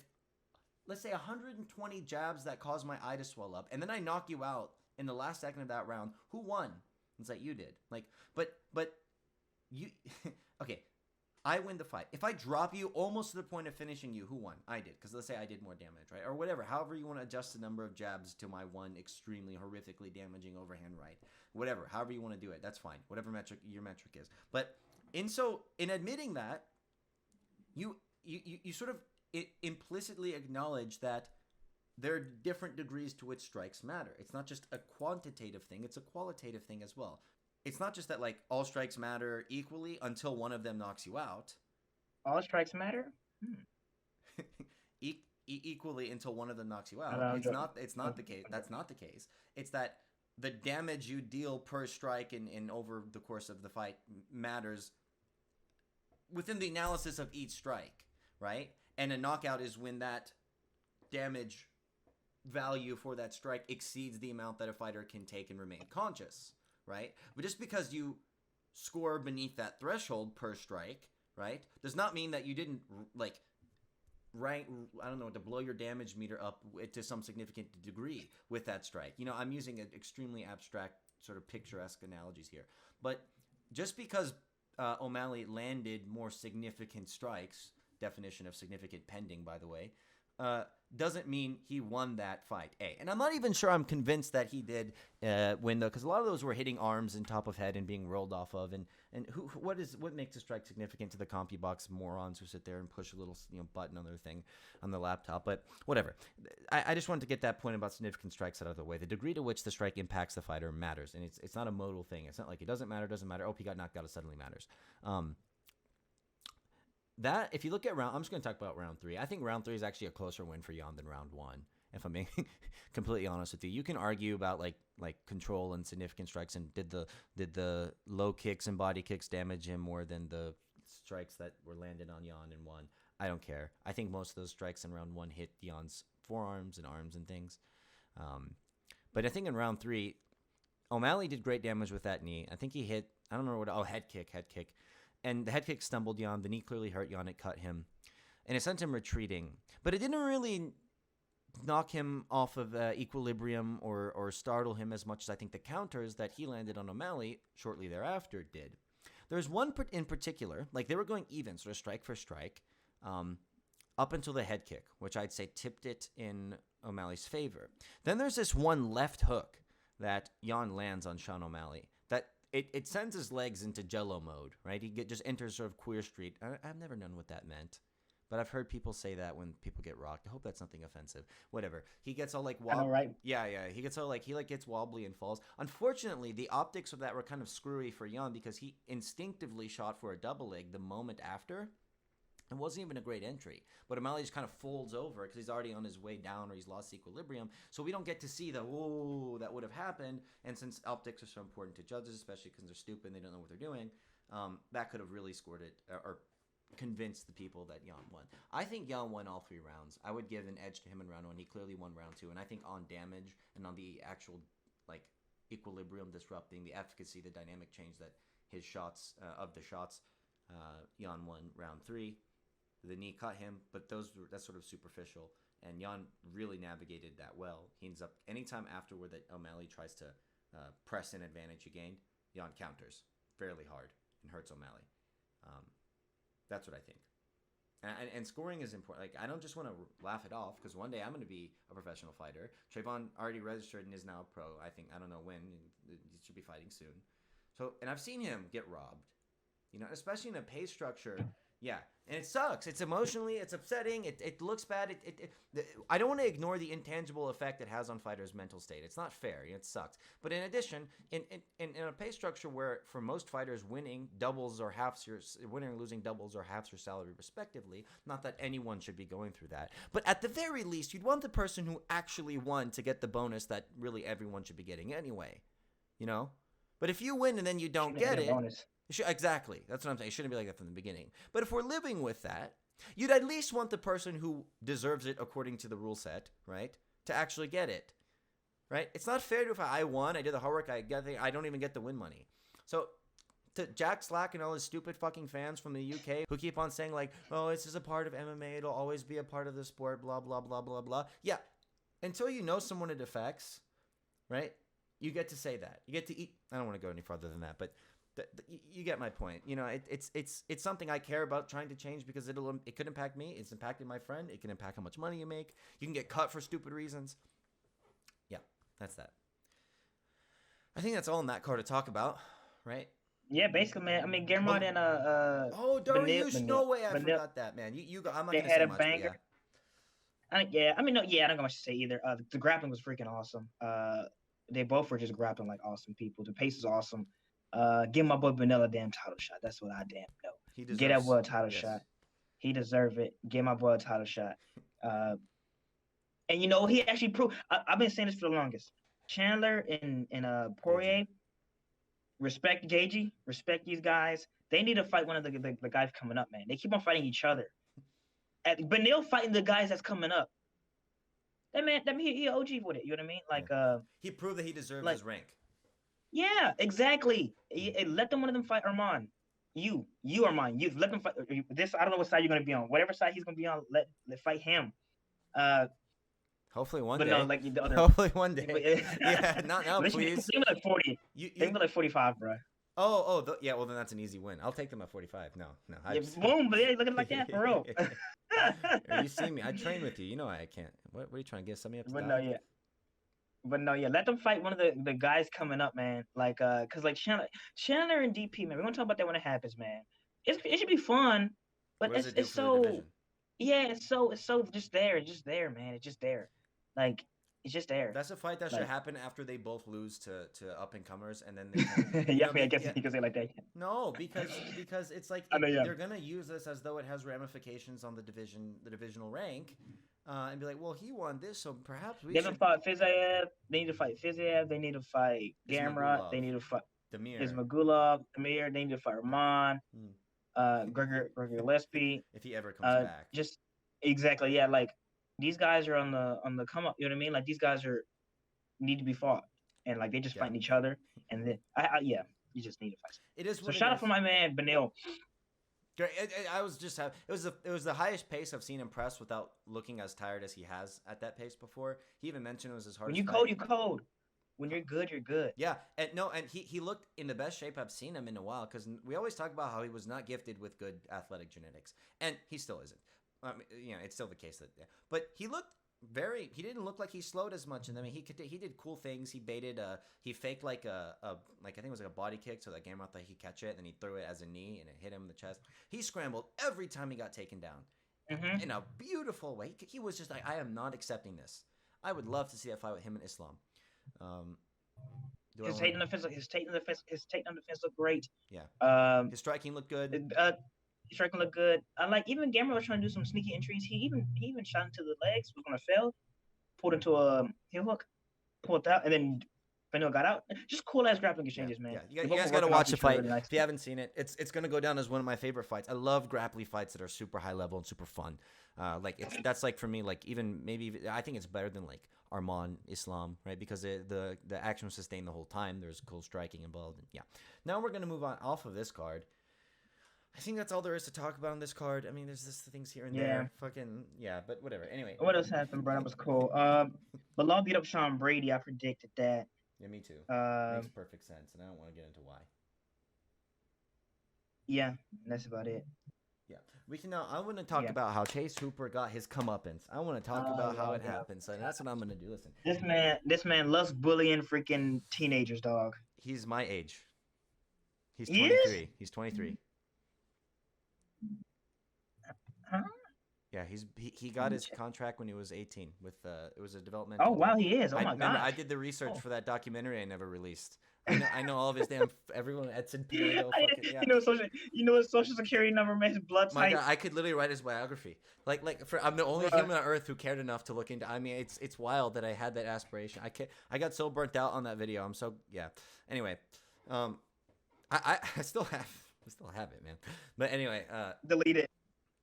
let's say, 120 jabs that cause my eye to swell up, and then I knock you out in the last second of that round, who won? It's like, you did. Like, but you, okay, I win the fight. If I drop you almost to the point of finishing you, who won? I did, because let's say I did more damage, right? Or whatever, however you want to adjust the number of jabs to my one extremely horrifically damaging overhand right. Whatever, however you want to do it, that's fine. Whatever metric your metric is. But in admitting that, you sort of implicitly acknowledge that there are different degrees to which strikes matter. It's not just a quantitative thing, it's a qualitative thing as well. It's not just that like all strikes matter equally until one of them knocks you out. All strikes matter? Equally until one of them knocks you out. It's not the case. That's not the case. It's that the damage you deal per strike in over the course of the fight matters within the analysis of each strike, right? And a knockout is when that damage value for that strike exceeds the amount that a fighter can take and remain conscious, right? But just because you score beneath that threshold per strike, right, does not mean that you didn't like rank, I don't know, to blow your damage meter up to some significant degree with that strike. You know, I'm using an extremely abstract sort of picturesque analogies here. But just because O'Malley landed more significant strikes, definition of significant pending, by the way, doesn't mean he won that fight. And I'm not even sure I'm convinced that he did win, though, because a lot of those were hitting arms and top of head and being rolled off of. And what makes a strike significant to the CompuBox morons who sit there and push a little button on their thing on the laptop? But whatever. I just wanted to get that point about significant strikes out of the way. The degree to which the strike impacts the fighter matters, and it's not a modal thing. It's not like it doesn't matter. Oh, he got knocked out. It suddenly matters. That, if you look at I'm just going to talk about round 3. I think round 3 is actually a closer win for Jan than round 1. If I'm being completely honest with you, you can argue about like control and significant strikes, and did the low kicks and body kicks damage him more than the strikes that were landed on Jan in 1. I don't care. I think most of those strikes in round 1 hit Jan's forearms and arms and things. But I think in round 3, O'Malley did great damage with that knee. I think he hit, I don't remember head kick. And the head kick stumbled Jan. The knee clearly hurt Jan. It cut him. And it sent him retreating. But it didn't really knock him off of equilibrium or startle him as much as I think the counters that he landed on O'Malley shortly thereafter did. There's one in particular, like they were going even, sort of strike for strike, up until the head kick, which I'd say tipped it in O'Malley's favor. Then there's this one left hook that Jan lands on Sean O'Malley that it sends his legs into Jello mode, right? He just enters sort of queer street. I've never known what that meant, but I've heard people say that when people get rocked. I hope that's nothing offensive. Whatever. He gets all like wobbly. Right? Yeah. He gets all like gets wobbly and falls. Unfortunately, the optics of that were kind of screwy for Jan because he instinctively shot for a double leg the moment after. It wasn't even a great entry, but O'Malley just kind of folds over because he's already on his way down or he's lost equilibrium. So we don't get to see the whoa that would have happened. And since optics are so important to judges, especially because they're stupid and they don't know what they're doing, that could have really scored it or convinced the people that Jan won. I think Jan won all 3 rounds. I would give an edge to him in round 1. He clearly won round 2. And I think on damage and on the actual like equilibrium disrupting, the efficacy, the dynamic change that his shots, Jan won round 3. The knee cut him, but that's sort of superficial. and Jan really navigated that well. He ends up anytime afterward that O'Malley tries to press an advantage he gained, Jan counters fairly hard and hurts O'Malley. That's what I think. And scoring is important. Like, I don't just want to laugh it off, because one day I'm going to be a professional fighter. Treyvon already registered and is now a pro. I don't know when. He should be fighting soon. So, and I've seen him get robbed. Especially in a pay structure. Yeah, and it sucks. It's emotionally, it's upsetting. It looks bad. I don't want to ignore the intangible effect it has on fighters' mental state. It's not fair. It sucks. But in addition, in a pay structure where for most fighters winning doubles or halves winning or losing doubles or halves your salary respectively, not that anyone should be going through that, but at the very least, you'd want the person who actually won to get the bonus that really everyone should be getting anyway. But if you win and then you don't get it. Bonus. Exactly. That's what I'm saying. It shouldn't be like that from the beginning. But if we're living with that, you'd at least want the person who deserves it according to the rule set, right, to actually get it, right? It's not fair to if I won, I did the hard work, I don't even get the win money. So to Jack Slack and all his stupid fucking fans from the UK who keep on saying like, oh, this is a part of MMA, it'll always be a part of the sport, blah, blah, blah, blah, blah. Yeah, until you know someone it affects, right, you get to say that. You get to eat. I don't want to go any farther than that, but you get my point. It's something I care about trying to change, because it could impact me. It's impacted my friend. It can impact how much money you make. You can get cut for stupid reasons. Yeah, that's that. I think that's all in that card to talk about, right? Yeah, basically, man. I mean, Germont and Dariush, no way I forgot that, man. You I'm not they gonna had say a much, banger. Yeah. I don't know much to say either. The grappling was freaking awesome. They both were just grappling like awesome people. The pace is awesome. Give my boy Vanilla a damn title shot. That's what I damn know. Get that boy a title shot. He deserve it. Give my boy a title shot. And he actually proved. I've been saying this for the longest. Chandler and Poirier, respect JG, respect these guys. They need to fight one of the guys coming up, man. They keep on fighting each other. Benil fighting the guys that's coming up. That man, he OG with it. You know what I mean? Like he proved that he deserves his rank. Yeah, exactly. Let one of them fight Arman. You Arman. You let them fight this. I don't know what side you're gonna be on. Whatever side he's gonna be on, let fight him. Hopefully one day. No, like the other. Hopefully one day. Yeah, not now, please. They like 40. They like 45, bro. Yeah. Well, then that's an easy win. I'll take them at 45. No. Boom, but they're looking like that for real. You see me? I train with you. You know I can't. What are you trying to get something up to? But no, let them fight one of the guys coming up, man. Like, cause like Chandler and DP, man. We're gonna talk about that when it happens, man. It should be fun, but it's so it's so just there, man. It's just there, like it's just there. That's a fight that should happen after they both lose to up and comers, and then they I guess you could say like that. No, because it's like they're gonna use this as though it has ramifications on the divisional rank. And be like, well, he won this, so perhaps we should. They fight Fiziev. They need to fight Fiziev. They need to fight Gamrot. They need to fight Ismagulov. Demir. They need to fight Rahman. Gregor Gillespie. If he ever comes back. Just exactly, yeah. Like these guys are on the come up. You know what I mean? Like these guys need to be fought, and like they just fighting each other. And then you just need to fight. It is. So shout out for my man Benil. It was the highest pace I've seen him press without looking as tired as he has at that pace before. He even mentioned it was his hardest. When you cold. When you're good, you're good. Yeah, and he looked in the best shape I've seen him in a while, because we always talk about how he was not gifted with good athletic genetics, and he still isn't. It's still the case but he looked he didn't look like he slowed as much, and I mean he did cool things. He baited he faked like I think it was like a body kick, so that Gamrot thought he'd catch it, and then he threw it as a knee and it hit him in the chest. He scrambled every time he got taken down in a beautiful way. He was just like, I am not accepting this. I would love to see that fight with him and Islam. His takedown defense looked great. Yeah. His striking looked good. Striking looked good. Even Gamrot was trying to do some sneaky entries. He even shot into the legs, was gonna fail, pulled into a heel hook, pulled out, and then Benil got out. Just cool ass grappling exchanges, man. Yeah, you guys gotta watch the fight. Really nice. If you haven't seen it, it's gonna go down as one of my favorite fights. I love grappling fights that are super high level and super fun. That's like for me, like even maybe I think it's better than like Arman Islam, right? Because the action was sustained the whole time. There's cool striking involved. Yeah. Now we're gonna move on off of this card. I think that's all there is to talk about on this card. I mean, there's just things here and Yeah. there. Fucking yeah, but whatever. Anyway. What else happened, bro? That was cool. Bilal beat up Sean Brady. I predicted that. Yeah, me too. Um, Makes perfect sense, and I don't want to get into why. yeah, that's about it. Yeah, we can now. I want to talk Yeah. about how Chase Hooper got his comeuppance. I want to talk about how it yeah. happened. So that's what I'm gonna do. Listen, This man loves bullying freaking teenagers, dog. he's my age. He's He 23. is? He's 23. Huh? Yeah, he got his contract when he was 18 with it was a developmental. Oh wow, deal. he is. Oh my Remember, god. I did the research Oh. for that documentary I never released. I know all of his damn everyone Edson Pinedo. Yeah. You know his social security number, man, his blood My type. God, I could literally write his biography. I'm the only Bruh. human on earth who cared enough to look into. I mean, it's wild that I had that aspiration. I got so burnt out on that video. I'm so yeah. Anyway, I still have it, man. But anyway, Delete it.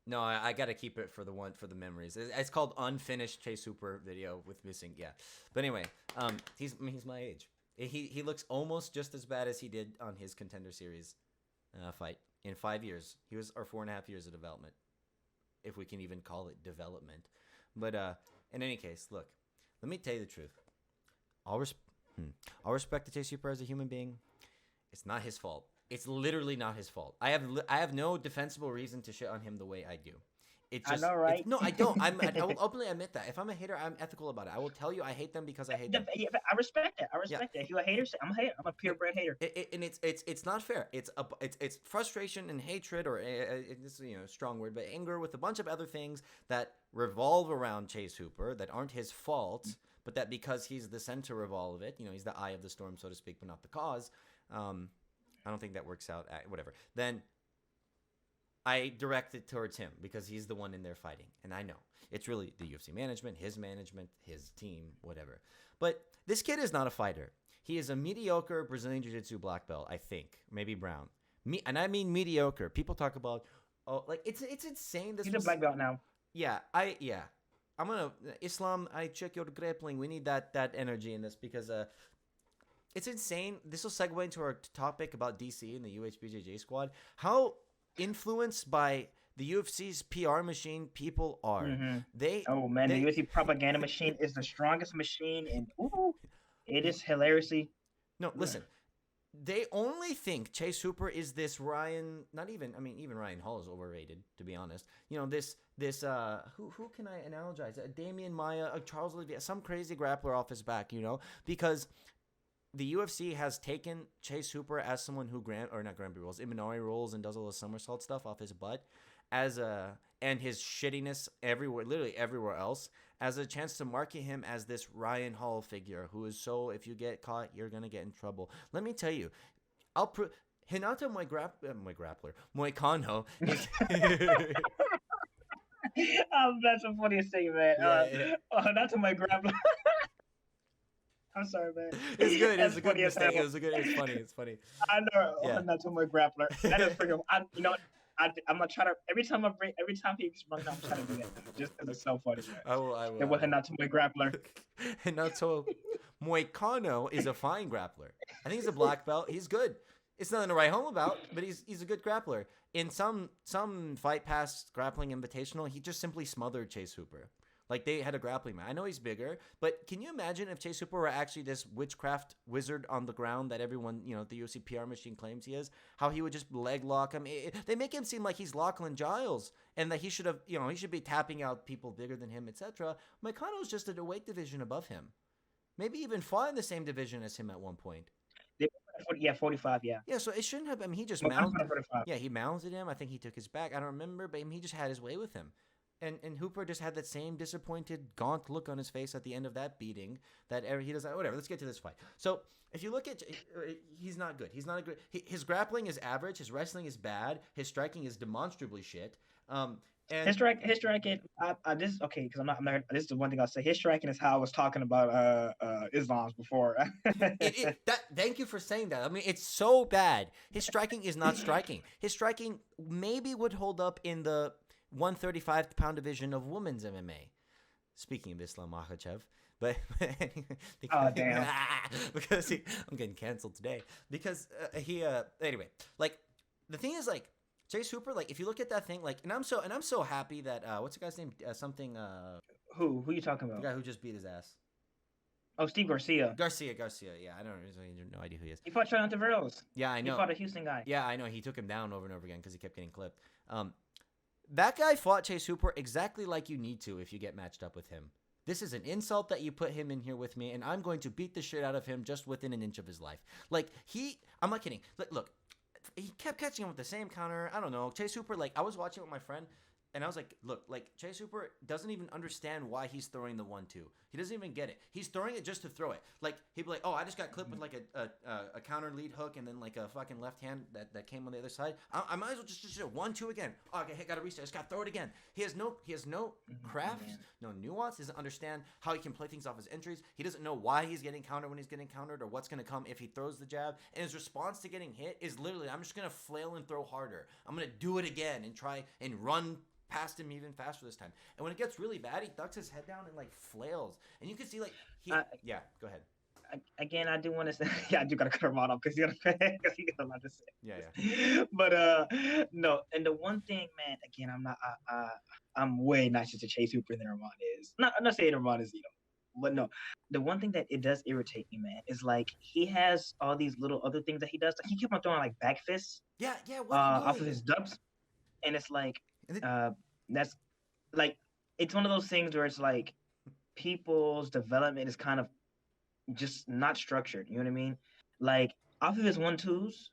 no, I got to keep it for the memories. It's called Unfinished Chase Hooper video with missing. Yeah, but anyway, he's my age. He looks almost just as bad as he did on his Contender Series fight in 5 years. He was or 4.5 years of development, if we can even call it development. But in any case, look, let me tell you the truth. I'll respect to Chase Hooper as a human being. It's not his fault. It's literally not his fault. I have no defensible reason to shit on him the way I do. It's just, I know, right? No, I don't. I will openly admit that. If I'm a hater, I'm ethical about it. I will tell you I hate them because I hate them. Yeah, I respect that. I respect that. If you're a hater, I'm a hater. I'm a purebred hater. And it's not fair. It's frustration and hatred, or this is a strong word, but anger with a bunch of other things that revolve around Chase Hooper that aren't his fault, but that because he's the center of all of it, he's the eye of the storm, so to speak, but not the cause. I don't think that works out. Whatever. Then I direct it towards him because he's the one in there fighting. And I know it's really the UFC management, his team, whatever. But this kid is not a fighter. He is a mediocre Brazilian Jiu-Jitsu black belt, I think. Maybe brown. And I mean mediocre. People talk about, it's insane. He's a black belt now. Yeah. I'm going to, Islam, I check your grappling. We need that energy in this because it's insane. This will segue into our topic about DC and the UHBJJ squad. How influenced by the UFC's PR machine people are. Mm-hmm. The UFC propaganda machine is the strongest machine, and it is hilariously. No, listen. They only think Chase Hooper is this Ryan. Not even. I mean, even Ryan Hall is overrated, to be honest. This who can I analogize? Damian Maia, Charles Oliveira, some crazy grappler off his back. Because the UFC has taken Chase Hooper as someone who rolls, Imanari rolls and does all the somersault stuff off his butt and his shittiness literally everywhere else as a chance to market him as this Ryan Hall figure who is so, if you get caught, you're going to get in trouble. Let me tell you, Renato Moicano is... That's a funniest thing, man. Renato Moicano. I'm sorry, man. It's good. It's a good mistake. It's funny. It's funny. I know. Yeah. Not to my grappler. That is freaking. I'm gonna try to every time he runs out, I'm trying to do that. Just because it's so funny. Man. I will. It wasn't not to my grappler. Renato Moicano is a fine grappler. I think he's a black belt. He's good. It's nothing to write home about, but he's a good grappler. In some Fight Pass grappling invitational, he just simply smothered Chase Hooper. Like, they had a grappling match. I know he's bigger, but can you imagine if Chase Hooper were actually this witchcraft wizard on the ground that everyone, the UFC PR machine claims he is? How he would just leg lock him. They make him seem like he's Lachlan Giles and that he should have, he should be tapping out people bigger than him, etc. Moicano's just a weight division above him. Maybe even fought in the same division as him at one point. Yeah, 45, yeah. Yeah, so it shouldn't have. I mean, he just mounted. Yeah, he mounted him. I think he took his back. I don't remember, but he just had his way with him. And Hooper just had that same disappointed, gaunt look on his face at the end of that beating that he does. Whatever. Let's get to this fight. So if you look at, he's not good. He's not a good. His grappling is average. His wrestling is bad. His striking is demonstrably shit. And his striking. This is okay because I'm not. This is the one thing I'll say. His striking is how I was talking about Islam's before. Thank you for saying that. I mean, it's so bad. His striking is not striking. His striking maybe would hold up in the 135-pound division of women's MMA. Speaking of Islam Makhachev, but oh damn, because I'm getting canceled today because anyway, like the thing is, like, Chase Hooper, like if you look at that thing, like, and I'm so happy that what's the guy's name? Who you talking The about? guy who just beat his ass. Oh, Steve Garcia. Garcia. Yeah, I don't no idea who he is. He fought Trent Tavares. Yeah, I He know. fought a Houston guy. Yeah, I know. He took him down over and over again because he kept getting clipped. That guy fought Chase Hooper exactly like you need to if you get matched up with him. This is an insult that you put him in here with me, and I'm going to beat the shit out of him just within an inch of his life. Like, I'm not kidding. Look, he kept catching him with the same counter. I don't know. Chase Hooper, like, I was watching with my friend, and I was like, look, like, Chase Hooper doesn't even understand why he's throwing the 1-2. He doesn't even get it. He's throwing it just to throw it. Like, he'd be like, oh, I just got clipped with, like, a counter lead hook and then, like, a fucking left hand that came on the other side. I might as well just do 1-2 again. Oh, okay, got to reset. Just got to throw it again. He has no craft, no nuance. He doesn't understand how he can play things off his entries. He doesn't know why he's getting countered when he's getting countered or what's going to come if he throws the jab. And his response to getting hit is literally, I'm just going to flail and throw harder. I'm going to do it again and try and run past him even faster this time. And when it gets really bad, he ducks his head down and like flails. And you can see like yeah, go ahead. Again, I do want to say, yeah, I do gotta cut Arman off because he got a lot to say. Yeah. But no, and the one thing, man, again, I'm way nicer to Chase Hooper than Arman is. I'm not saying Arman is, but no, the one thing that it does irritate me, man, is like he has all these little other things that he does. Like he kept on throwing like back fists. Yeah. Off of his dubs, and it's like. That's like it's one of those things where it's like people's development is kind of just not structured. You know what I mean? Like off of his 1-2s,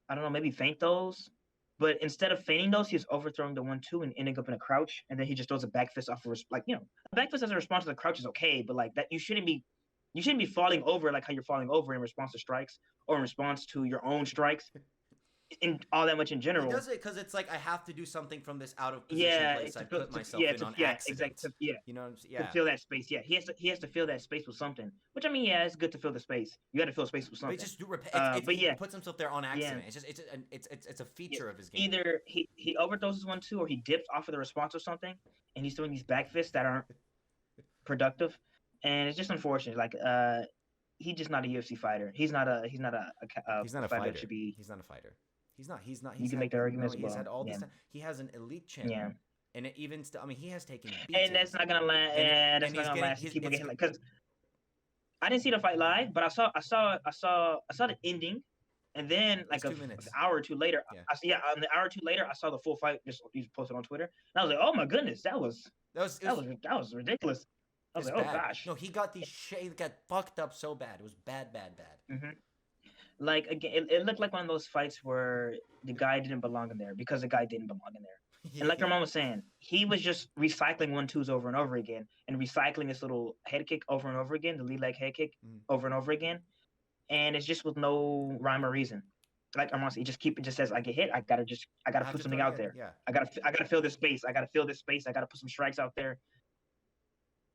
I don't know, maybe feint those, but instead of feinting those, he's overthrowing the 1-2 and ending up in a crouch, and then he just throws a back fist off of a back fist as a response to the crouch is okay, but like that you shouldn't be falling over like how you're falling over in response to strikes or in response to your own strikes. In all that much in general. He does it because it's like I have to do something from this out of position place I put myself in on accident. Exactly. You know, to fill that space. Yeah, he has to fill that space with something. Which I mean, yeah, it's good to fill the space. You got to fill space with something. But he just he puts himself there on accident. It's a feature of his game. Either he overdoses 1-2 or he dips off of the response or something, and he's doing these back fists that aren't productive, and it's just unfortunate. Like he's just not a UFC fighter. He's not a fighter. He's not a fighter. He's not. You can make the argument as well. He's had all this time. He has an elite chin. Yeah. And it even still, I mean, he has taken beatings. And that's not gonna last. That's not gonna last. Because I didn't see the fight live, but I saw the ending, and then like an hour or two later, an hour or two later, I saw the full fight just posted on Twitter, and I was like, oh my goodness, that was ridiculous. I was like, oh gosh. No, he got got fucked up so bad. It was bad. Mm-hmm. Like again, it looked like one of those fights where the guy didn't belong in there because the guy didn't belong in there. And like your mom was saying, he was just recycling 1-2s over and over again, and recycling this little head kick over and over again, the lead leg head kick over and over again, and it's just with no rhyme or reason. Like Arman said, he just says, I get hit, I gotta put something out there. Yeah. I gotta fill this space. I gotta put some strikes out there.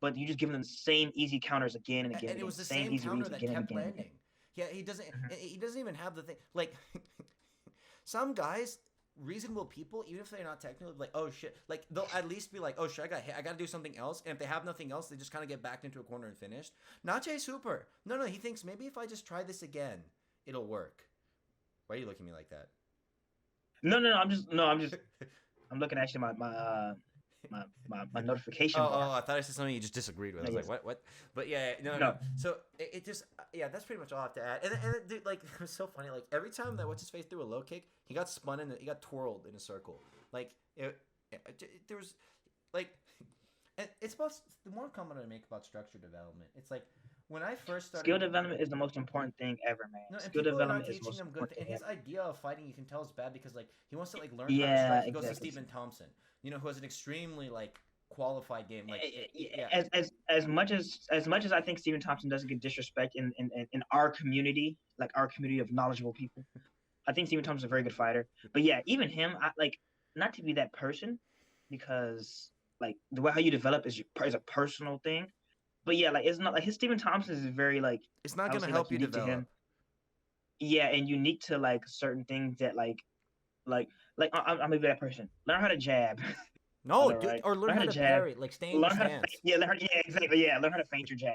But you just give them the same easy counters again and again. And it was the same counter that kept landing. Yeah, he doesn't even have the thing. Like, some guys, reasonable people, even if they're not technical, like, oh shit, like they'll at least be like, oh shit, I got hit, I got to do something else. And if they have nothing else, they just kind of get backed into a corner and finished. Not Chase Hooper. No, he thinks maybe if I just try this again, it'll work. Why are you looking at me like that? No, I'm looking actually my notification. I thought I said something you just disagreed with. I was like, what? But yeah, no. So it just, that's pretty much all I have to add. And dude, like, it was so funny. Like, every time that what's his face threw a low kick, he got spun he got twirled in a circle. Like, there was, like, it's about the more comment I make about structure development. It's like when I first started. Skill development is the most important thing ever, man. No, Skill development is the most important thing. And his idea of fighting, you can tell is bad because like he wants to like learn how to strike. He goes to Stephen Thompson, who has an extremely like qualified game. Like as much as I think Stephen Thompson doesn't get disrespect in our community, like our community of knowledgeable people, I think Stephen Thompson's a very good fighter. But yeah, even him, I like not to be that person because like the way how you develop is a personal thing. But yeah, like it's not like his Stephen Thompson is very like it's not going to help you develop. Yeah, and unique to like certain things that like I'm gonna be that person. Learn how to jab. No, dude, or learn how to parry, like stay in your stance. Learn how to feint your jab.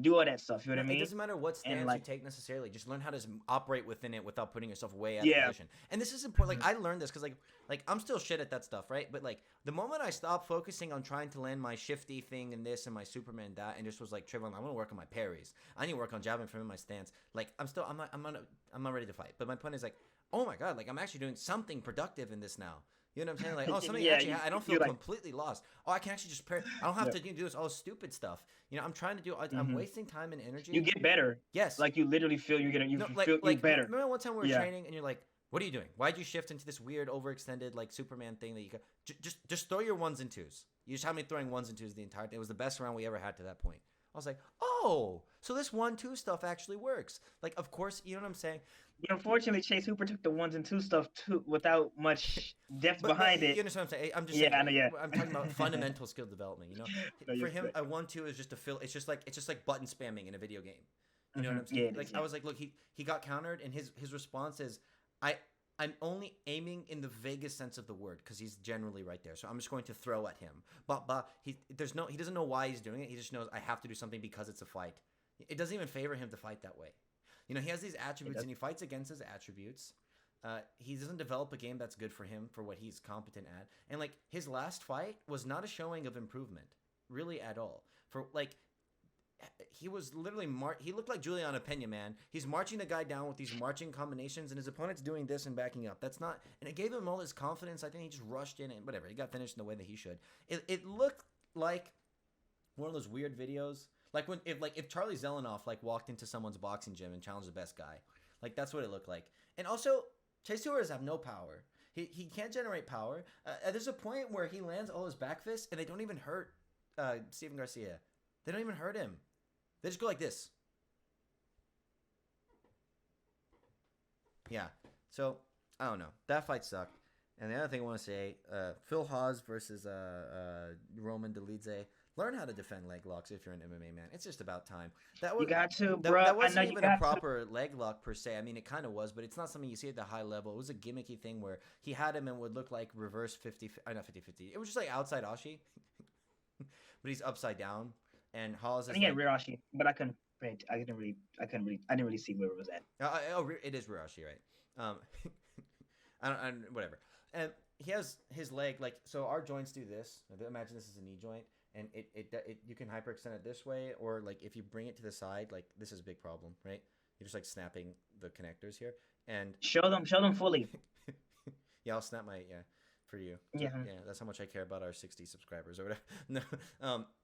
do all that stuff. You know No, what I it mean? doesn't matter what And stance you like, take necessarily. Just learn how to operate within it without putting yourself way out of yeah, position. And this is important. mhm, Like I learned this because like I'm still shit at that stuff, right? But like the moment I stopped focusing on trying to land my shifty thing and this and my Superman that, and just was like, Trayvon, I want to work on my parries. I need to work on jabbing from my stance. Like I'm not ready to fight. But my point is like, oh my god, like I'm actually doing something productive in this now. You know what I'm saying? Like, oh, something yeah, actually, I don't feel you're like, completely lost. Oh, I can actually just pair. I don't have yeah, to do this all stupid stuff. You know, I'm trying to do. I'm hmm wasting time and you energy. get better. Yes. Like you literally feel you're getting, you No, feel you better. remember one time we were Yeah. training and you're like, "What are you doing? Why'd you shift into this weird overextended like Superman thing that you got? Just throw your ones and twos. You just had me throwing ones and twos the entire day. It was the best round we ever had to that point. I was like, oh, so this 1-2 stuff actually works. Like, of course, you know what I'm saying. Unfortunately, Chase Hooper took the 1 and 2 stuff too without much depth But behind you it. understand what I'm saying? I'm just saying. Yeah, I know. Yeah. I'm talking about fundamental skill development. You know, No, for you're him, sick. a 1-2 is just a fill. It's just like button spamming in a video game. You know what I'm Yeah, saying? it Like is. I Yeah. was like, look, he got countered, and his response is, I I'm only aiming in the vaguest sense of the word because he's generally right there. So I'm just going to throw at him. But he doesn't know why he's doing it. He just knows I have to do something because it's a fight. It doesn't even favor him to fight that way. You know, he has these attributes and he fights against his attributes. He doesn't develop a game that's good for him for what he's competent at. And like his last fight was not a showing of improvement, really at all. For like he was literally he looked like Juliana Pena, man. He's marching the guy down with these marching combinations, and his opponent's doing this and backing up. That's not, and it gave him all his confidence. I think he just rushed in and whatever. He got finished in the way that he should. It looked like one of those weird videos, like if Charlie Zelenoff like walked into someone's boxing gym and challenged the best guy, like that's what it looked like. And also, Chase Stewards have no power. He can't generate power. There's a point where he lands all his back fists and they don't even hurt Steven Garcia. They don't even hurt him. They just go like this. Yeah. So, I don't know. That fight sucked. And the other thing I want to say, Phil Hawes versus Roman Dolidze. Learn how to defend leg locks if you're an MMA man. It's just about time. You got to, bro. That I know wasn't you even a got to. proper leg lock per se. I mean, it kind of was, but it's not something you see at the high level. It was a gimmicky thing where he had him and would look like reverse 50, not 50-50. It was just like outside Ashi, but he's upside down. And Hawes I is think like, rear Ashi, but I couldn't. I didn't really see where it was at. it is Rurashi, right? I don't, whatever. And he has his leg like so. Our joints do this. Imagine this is a knee joint, and it you can hyperextend it this way, or like if you bring it to the side, like this is a big problem, right? You're just like snapping the connectors here, and Show them fully. yeah, I'll snap my for you. Yeah. Yeah, that's how much I care about our 60 subscribers or whatever. No,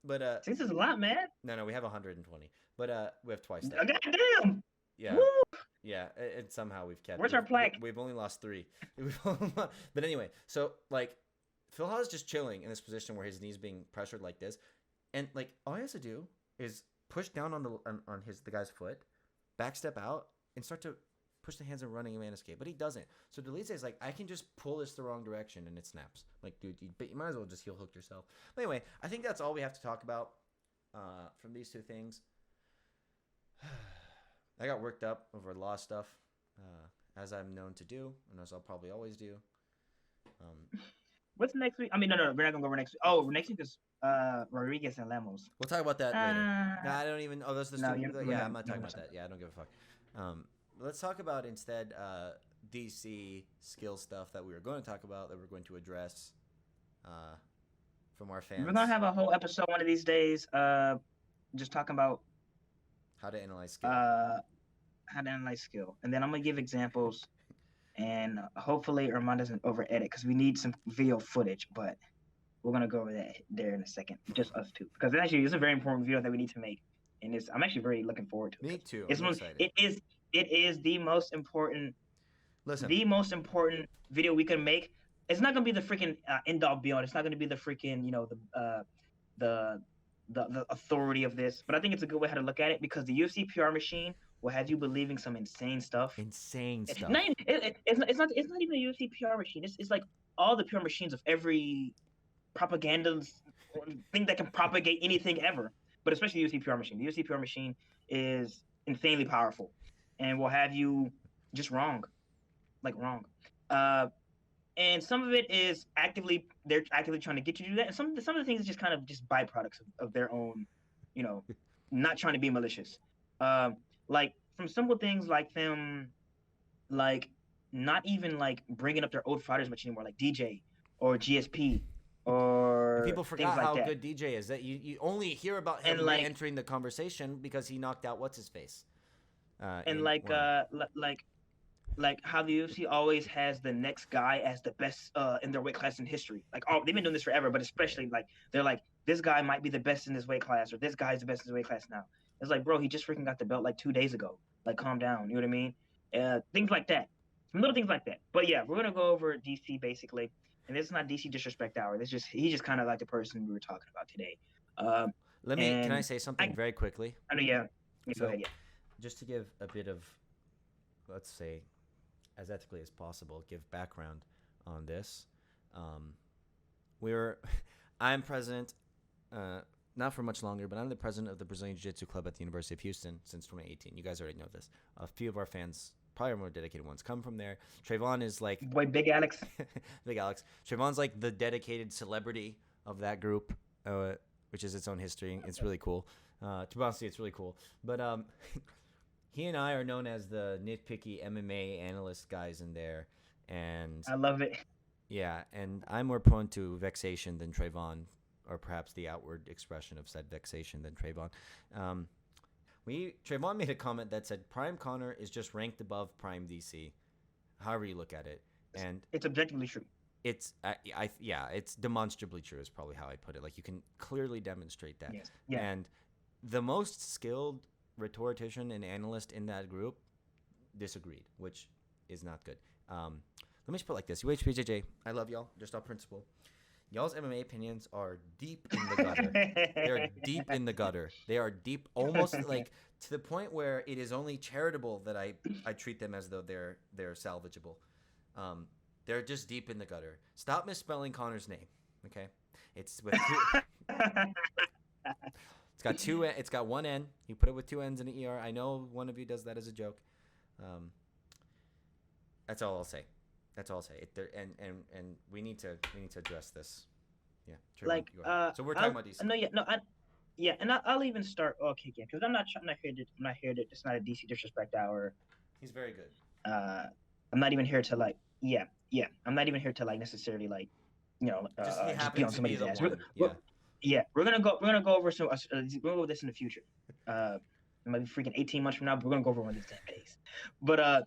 but This is a lot, man. no, we have 120, but we have twice that. Oh, goddamn. Yeah. Woo! Yeah, and somehow we've kept. Where's our plaque? We've only lost 3. But anyway, so like, Phil Hawes just chilling in this position where his knees being pressured like this, and like all he has to do is push down on the guy's foot, back step out, and start to push the hands and running man escape. But he doesn't. So Dolidze is like, I can just pull this the wrong direction and it snaps. Like, dude, you might as well just heel hook yourself. But anyway, I think that's all we have to talk about from these two things. I got worked up over law stuff, as I'm known to do, and as I'll probably always do. What's next week? I mean, no, we're not gonna go over next week. Oh, next week is Rodriguez and Lemos. We'll talk about that later. Nah, I don't even. Oh, that's the No, yeah, I'm not talking about that. Yeah, I don't give a fuck. Let's talk about instead DC skill stuff that we were going to talk about that we're going to address from our fans. We're gonna have a whole episode one of these days. Just talking about how to analyze skill. And then I'm gonna give examples, and hopefully Arman doesn't over edit because we need some video footage. But we're gonna go over that there in a second, just us two, because it's a very important video that we need to make, and I'm actually very looking forward to it. Me too. I'm excited. It is the most important. Listen, the most important video we can make. It's not gonna be the freaking end all be all. It's not gonna be the freaking the authority of this. But I think it's a good way how to look at it because the UFC PR machine will have you believing some insane stuff. It's not even a UFC PR machine. It's like all the PR machines of every propaganda thing that can propagate anything ever. But especially the UFC PR machine. The UFC PR machine is insanely powerful, and will have you just wrong. And some of it is they're actively trying to get you to do that, and some of the things are just kind of just byproducts of their own, not trying to be malicious. Like from simple things like them, like not even like bringing up their old fighters much anymore, like DJ or GSP And or people things forgot like how that. good DJ is. That you only hear about And him like re-entering the conversation because he knocked out what's his face and in like one. like how the UFC always has the next guy as the best in their weight class in history. Like, oh, they've been doing this forever, but especially like they're like this guy might be the best in this weight class, or this guy's the best in this weight class now. It's like, bro, he just freaking got the belt like 2 days ago. Like, calm down. You know what I mean? Things like that, some little things like that. But yeah, we're gonna go over DC basically, and this is not DC disrespect hour. This just he's just kind of like the person we were talking about today. Um, Can I and say something very quickly? I know, yeah, go So, ahead, yeah. just to give a bit of, let's say, as ethically as possible, give background on this. Um, we're, I'm president, not for much longer, but I'm the president of the Brazilian Jiu-Jitsu Club at the University of Houston since 2018. You guys already know this. A few of our fans, probably our more dedicated ones, come from there. Trayvon is like Boy, Big Alex. Big Alex. Trayvon's like the dedicated celebrity of that group, which is its own history. It's really cool. To be honest, it's really cool. But he and I are known as the nitpicky MMA analyst guys in there, and I love it. yeah, and I'm more prone to vexation than Trayvon, or perhaps the outward expression of said vexation than Trayvon. Um, Trayvon made a comment that said Prime Connor is just ranked above Prime DC, however you look at it, and It's objectively true. it's yeah, it's demonstrably true is probably how I put it. Like you can clearly demonstrate that, Yes. Yeah. and the most skilled rhetorician and analyst in that group disagreed, which is not good. Let me just put it like this: UHPJJ, I love y'all, just off principle. Y'all's MMA opinions are deep in the gutter. They're deep in the gutter. They are deep, almost like to the point where it is only charitable that I treat them as though they're salvageable. They're just deep in the gutter. Stop misspelling Connor's name, okay? It's with it's got two. It's got one N. You put it with two N's in the ER. I know one of you does that as a joke. That's all I'll say. That's all I'll say. And we need to address this. Yeah. Trayvon, Like go ahead. So we're talking about DC. no, yeah, no, yeah, and I'll even start. Okay, yeah, because I'm not here to. I'm not here to. It's not a DC disrespect hour. He's very good. I'm not even here to like. Yeah, yeah. I'm not even here to like necessarily like, Just he just be happens on to be somebody's the ass. one. Yeah. Yeah, we're gonna go. We're gonna go over some. We're gonna go over this in the future. It might be freaking 18 months from now, but we're gonna go over one of these damn days. But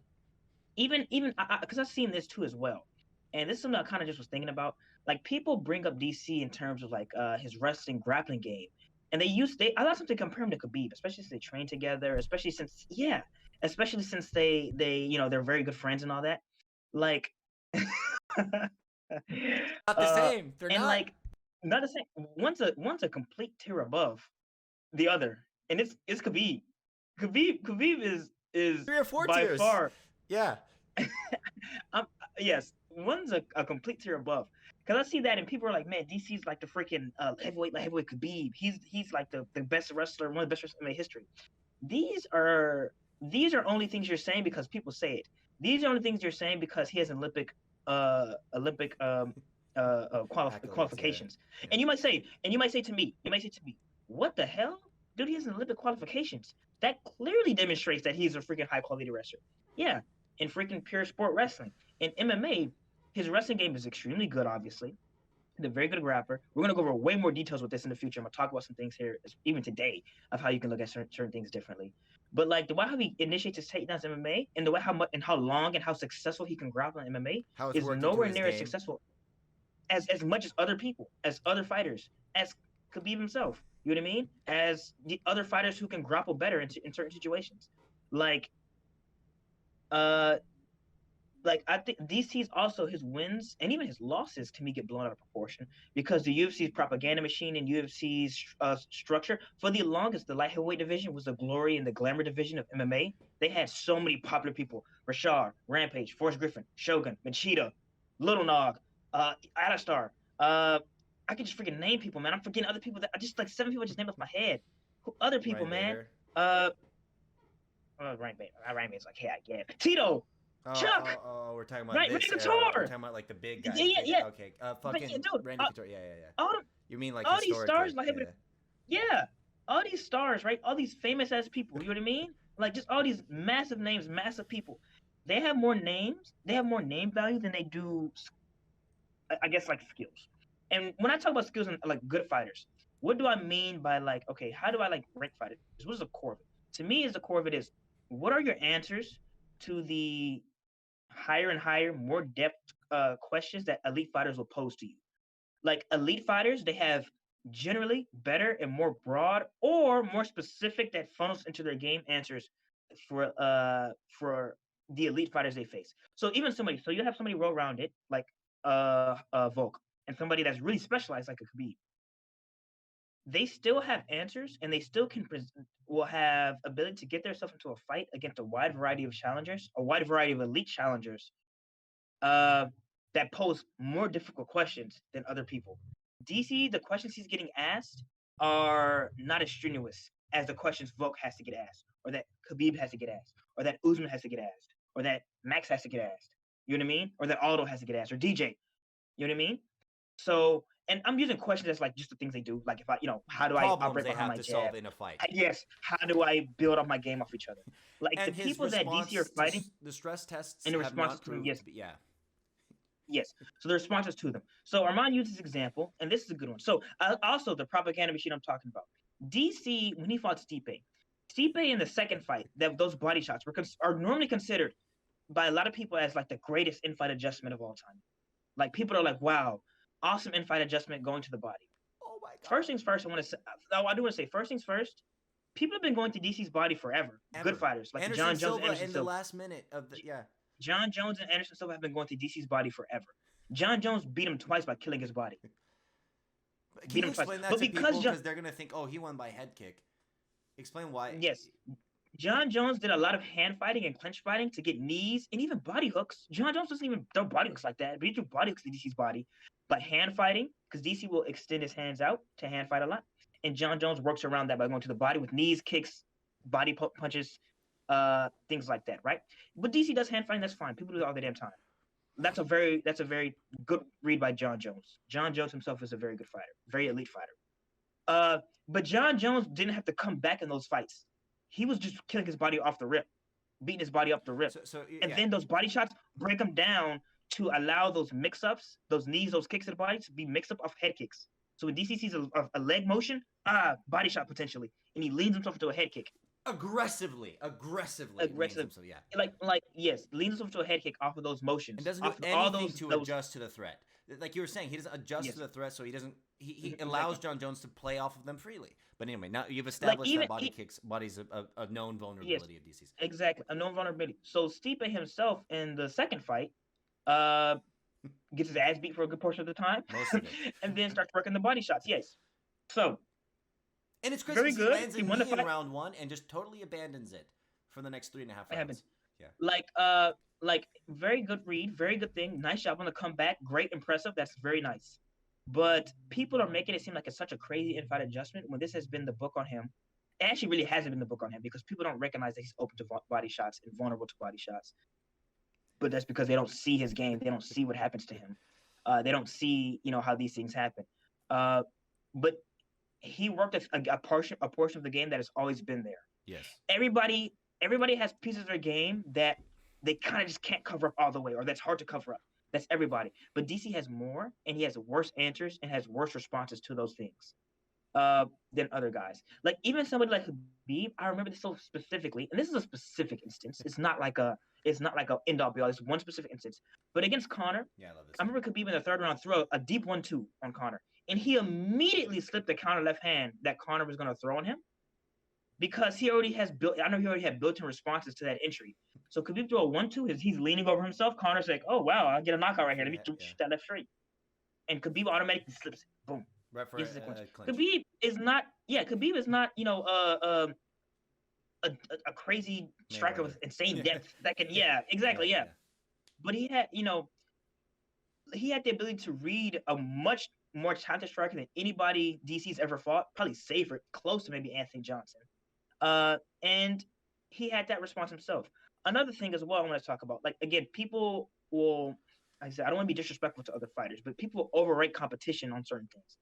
even because I've seen this too as well, and this is something I kind of just was thinking about. Like people bring up DC in terms of like his wrestling grappling game, and I like something to compare him to Khabib, especially since they train together, especially since they're very good friends and all that. Like, Not the same. They're and not. like not the same. One's a complete tier above the other, and it's Khabib. Khabib is 3 or 4 by tiers. far. Yeah. Yes, one's a complete tier above. Because I see that, and people are like, "Man, DC's like the freaking heavyweight Khabib. He's like the best wrestler, one of the best wrestlers in history." These are only things you're saying because people say it. These are only things you're saying because he has Olympic Accolades, qualifications. yeah. And you might say to me, "What the hell, dude? He has Olympic qualifications. That clearly demonstrates that he's a freaking high quality wrestler." Yeah, in freaking pure sport wrestling. In MMA, his wrestling game is extremely good. Obviously, he's a very good grappler. We're gonna go over way more details with this in the future. I'm gonna talk about some things here, even today, of how you can look at certain things differently. But like the way how he initiates his takedowns in MMA, and the way how much and how long and how successful he can grapple in MMA How it's is worked into nowhere his near as game. successful as much as other people, as other fighters, as Khabib himself. You know what I mean? As the other fighters who can grapple better in certain situations, like uh like I think DC's also his wins and even his losses to me get blown out of proportion because the UFC's propaganda machine and UFC's structure for the longest, the light heavyweight division was the glory and the glamour division of MMA. They had so many popular people: Rashad, Rampage, Forrest Griffin, Shogun, Machida, Little Nog, Alistar. I can just freaking name people, man. I'm forgetting other people that I just like 7 people I just named off my head. Who other people, Ryan man? Bader. Ryan Bader's like, hey, I get it. Tito. Chuck! We're talking about Right, this Randy era. Couture! We're talking about like the big guys. Yeah. Okay. But Fucking yeah, dude, Randy Couture. Yeah. all, You mean like all these stars, historically? like, yeah. all these stars, right? All these famous ass people. You know what I mean? Like just all these massive names, massive people. They have more names. They have more name value than they do, I guess, like skills. And when I talk about skills and like good fighters, what do I mean by like, okay, how do I like rank fighters? What is the core of it? To me, is the core of it is what are your answers to the higher and higher, more depth questions that elite fighters will pose to you. Like elite fighters, they have generally better and more broad or more specific that funnels into their game answers for the elite fighters they face. So even somebody, so you have somebody well rounded like Volk, and somebody that's really specialized like a Khabib. They still have answers, and they still will have ability to get themselves into a fight against a wide variety of challengers, a wide variety of elite challengers uh, that pose more difficult questions than other people. DC, the questions he's getting asked are not as strenuous as the questions Volk has to get asked, or that Khabib has to get asked, or that Usman has to get asked, or that Max has to get asked. You know what I mean? Or that Aldo has to get asked, or DJ. You know what I mean? So, and I'm using questions as like just the things they do. Like if I, how do I Problems operate they behind have my to jab? solve in a fight. Yes. How do I build up my game off each other? Like the And his people that DC are response fighting to the stress tests and the have not responses to them, proved yes. to be, yeah. Yes. So the responses to them. So Arman used this example, and this is a good one. So also the propaganda machine I'm talking about. DC, when he fought Stipe in the second fight, those body shots are normally considered by a lot of people as like the greatest in-fight adjustment of all time. Like people are like, wow, awesome in-fight adjustment going to the body. Oh my god. First things first, I do want to say, first things first, people have been going to DC's body forever. Ever. Good fighters like Anderson John Jones Silva and Anderson in Silva. the last minute of the John Jones and Anderson Silva have been going to DC's body forever. John Jones beat him twice by killing his body. Can you explain that to people? Because they're going to think, oh, he won by head kick. Explain why. Yes. John Jones did a lot of hand fighting and clinch fighting to get knees and even body hooks. John Jones doesn't even throw body hooks like that, but he threw body hooks to DC's body. But hand fighting, because DC will extend his hands out to hand fight a lot. And John Jones works around that by going to the body with knees, kicks, body punches, things like that, right? But DC does hand fighting, that's fine. People do it all the damn time. That's a very good read by John Jones. John Jones himself is a very good fighter, very elite fighter. But John Jones didn't have to come back in those fights. He was just killing his body off the rip, beating his body off the rip. And then those body shots break him down to allow those mix-ups, those knees, those kicks to the body to be mixed up off head kicks. So when DC sees a leg motion, body shot potentially, and he leans himself into a head kick. Aggressively. Himself, yeah. Like yes, leans himself to a head kick off of those motions. And doesn't do anything to adjust to the threat. Like you were saying, he doesn't adjust to the threat, so he allows John Jones to play off of them freely. But anyway, now you've established that body's a known vulnerability of DC's. Exactly, a known vulnerability. So Stipe himself in the second fight, gets his ass beat for a good portion of the time, most of it, and then starts working the body shots. Yes. So. And it's crazy because he lands a knee in round one and just totally abandons it for the next 3.5 rounds. It happens. Yeah. Like very good read, very good thing. Nice job on the comeback. Great, impressive. That's very nice. But people are making it seem like it's such a crazy in-fight adjustment when this has been the book on him. It actually really hasn't been the book on him because people don't recognize that he's open to body shots and vulnerable to body shots. But that's because they don't see his game. They don't see what happens to him. They don't see, how these things happen. But he worked a portion of the game that has always been there. Yes. Everybody has pieces of their game that they kind of just can't cover up all the way, or that's hard to cover up. That's everybody. But DC has more, and he has worse answers and has worse responses to those things than other guys. Like even somebody like Khabib, I remember this so specifically, and this is a specific instance. It's not like a end all be all. It's one specific instance. But against Conor, yeah, I love this. I remember Khabib in the third round throw a deep 1-2 on Conor. And he immediately slipped the counter left hand that Conor was going to throw on him because he already had built-in responses to that entry. So Khabib threw a 1-2, he's leaning over himself. Conor's like, oh, wow, I'll get a knockout right here. Let me shoot that left straight. And Khabib automatically slips it. Boom. Right for Khabib is not, a crazy striker with insane depth that can, exactly. But he had, he had the ability to read a much more talented striker than anybody DC's ever fought, probably safer, close to maybe Anthony Johnson. And he had that response himself. Another thing as well I want to talk about, like, again, people will, like I said, I don't want to be disrespectful to other fighters, but people will overrate competition on certain things.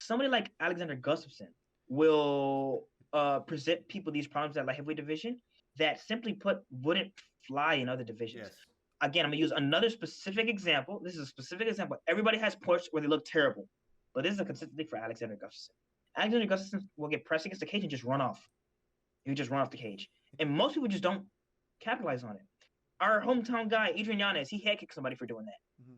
Somebody like Alexander Gustafsson will present people these problems at light heavyweight division that simply put wouldn't fly in other divisions. Yes. Again, I'm gonna use another specific example. This is a specific example. Everybody has points where they look terrible, but this is a consistent thing for Alexander Gustafsson. Alexander Gustafsson will get pressed against the cage and just run off. He would just run off the cage, and most people just don't capitalize on it. Our hometown guy, Adrian Yanez, he head kicked somebody for doing that. Mm-hmm.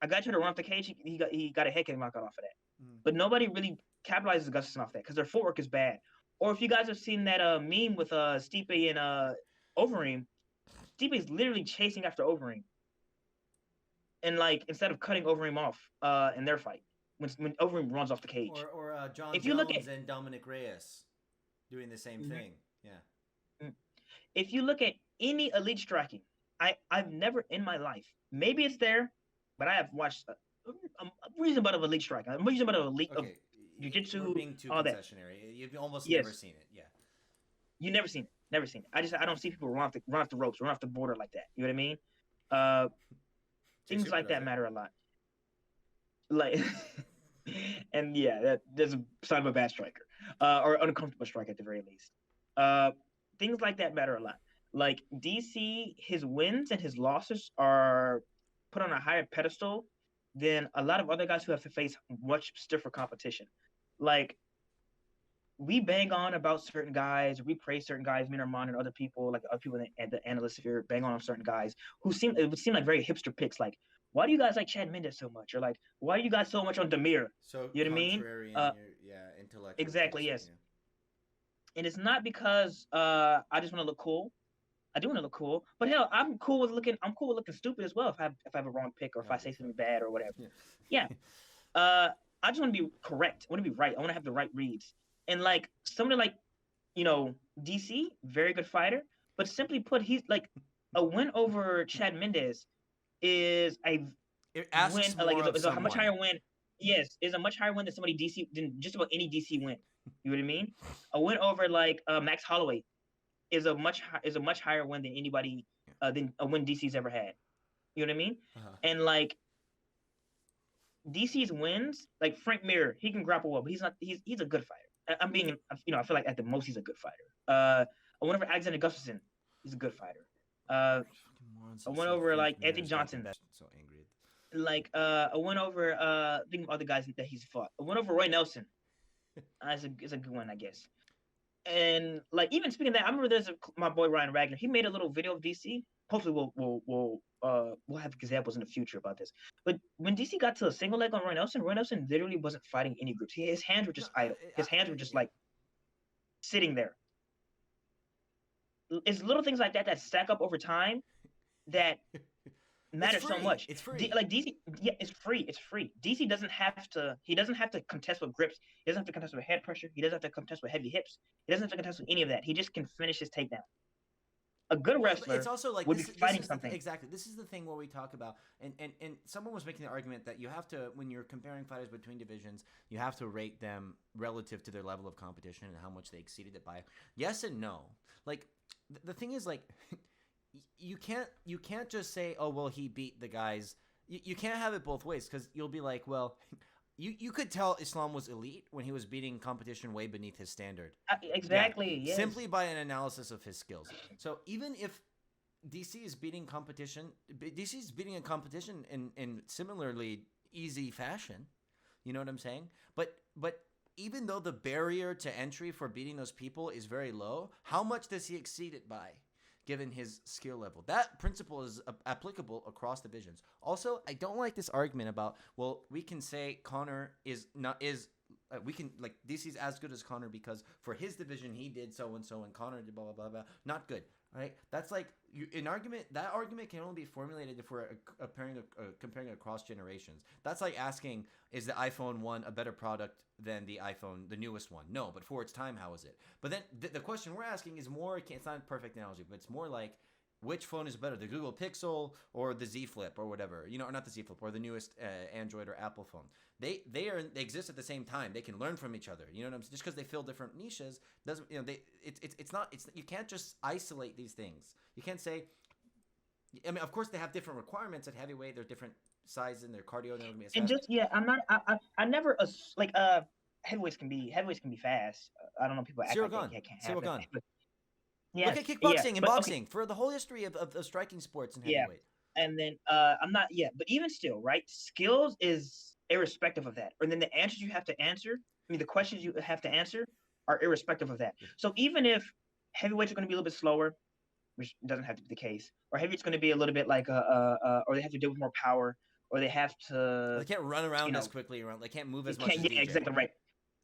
A guy tried to run off the cage, he got a head kick knockout off of that. Mm-hmm. But nobody really capitalizes Gustafsson off that because their footwork is bad. Or if you guys have seen that meme with Stipe and Overeem, Stipe is literally chasing after Overeem, and like instead of cutting Overeem off in their fight when Overeem runs off the cage. Or John if you Jones look at, and Dominic Reyes doing the same thing. Yeah. If you look at any elite striking, I've never in my life, maybe it's there, but I have watched a reasonable amount of elite striking, a reasonable amount of elite of jiu-jitsu, being too all that. concessionary. You've almost Yes. never seen it. Yeah. You never seen it. Never seen it. I don't see people run off the ropes, run off the border like that. You know what I mean? Things like that matter a lot. Like, and yeah, there's a sign of a bad striker, or uncomfortable striker at the very least. Things like that matter a lot. Like DC, his wins and his losses are put on a higher pedestal than a lot of other guys who have to face much stiffer competition. Like, we bang on about certain guys, we praise certain guys, me and Arman and other people, like other people in the analyst sphere, bang on certain guys who it would seem like very hipster picks. Like, why do you guys like Chad Mendes so much? Or like, why are you guys so much on Demir? So you know what I mean? Intellectual. Exactly, picks, yes. Yeah. And it's not because I just want to look cool. I do want to look cool, but hell, I'm cool with looking stupid as well if I have a wrong pick or if I say something bad or whatever. Yeah. I just want to be correct. I want to be right. I want to have the right reads. And like somebody like, DC, very good fighter, but simply put, he's like a win over Chad Mendes is a much higher win. Yes, is a much higher win than just about any DC win. You know what I mean? A win over like Max Holloway is a much higher win than anybody than a win DC's ever had. You know what I mean? Uh-huh. And like DC's wins, like Frank Mir, he can grapple well, but he's a good fighter. I feel like at the most he's a good fighter. A win over Alexander Gustafsson, he's a good fighter. A win over like Anthony Johnson. So angry. Like a win over think of other guys that he's fought. A win over Roy Nelson. It's a good one, I guess. And like even speaking of that, I remember my boy Ryan Ragnar. He made a little video of DC. Hopefully we'll have examples in the future about this. But when DC got to a single leg on Roy Nelson literally wasn't fighting any groups. His hands were just idle. His hands were just like sitting there. It's little things like that stack up over time that matter so much. It's free. Like DC, yeah, it's free. It's free. DC doesn't have to. He doesn't have to contest with grips. He doesn't have to contest with head pressure. He doesn't have to contest with heavy hips. He doesn't have to contest with any of that. He just can finish his takedown. A good wrestler it's also like would be fighting something. Exactly. This is the thing where we talk about, and someone was making the argument that you have to, when you're comparing fighters between divisions, you have to rate them relative to their level of competition and how much they exceeded it by. Yes and no. Like the thing is, like you can't just say, oh well, he beat the guys. You can't have it both ways, because you'll be like, well. You could tell Islam was elite when he was beating competition way beneath his standard. Exactly. Yes. Simply by an analysis of his skills. So even if DC is beating competition, DC is beating a competition in similarly easy fashion. You know what I'm saying? But even though the barrier to entry for beating those people is very low, how much does he exceed it by? Given his skill level. That principle is applicable across divisions. Also, I don't like this argument about, well, we can say Conor we can, like, DC's as good as Conor because for his division he did so and so and Conor did blah blah blah blah. Not good, right? That's like that argument can only be formulated if we're comparing across generations. That's like asking, is the iPhone 1 a better product than the newest one? No, but for its time, how is it? But then the question we're asking is more, it's not a perfect analogy, but it's more like, which phone is better, the Google Pixel or the Z Flip or whatever, or not the Z Flip, or the newest Android or Apple phone? They exist at the same time. They can learn from each other. You know what I'm saying? Just because they fill different niches doesn't, you can't just isolate these things. You can't say, I mean, of course they have different requirements at heavyweight. They're different size in their cardio. And just, yeah, I'm not, I never, heavyweights can be fast. I don't know. People act Cyril like they Gane. can't have Cyril that. Gane. But Look at yes, yeah, kickboxing and but okay, boxing for the whole history of striking sports in yeah, heavyweight. and then I'm not yeah, but even still, right? Skills is irrespective of that, and then the answers you have to answer. I mean, the questions you have to answer are irrespective of that. So even if heavyweights are going to be a little bit slower, which doesn't have to be the case, or heavyweight's going to be a little bit like or they have to deal with more power, or they have They to, can't run you around as know, quickly around. They can't move you as much can't. as Yeah, DJ. exactly right.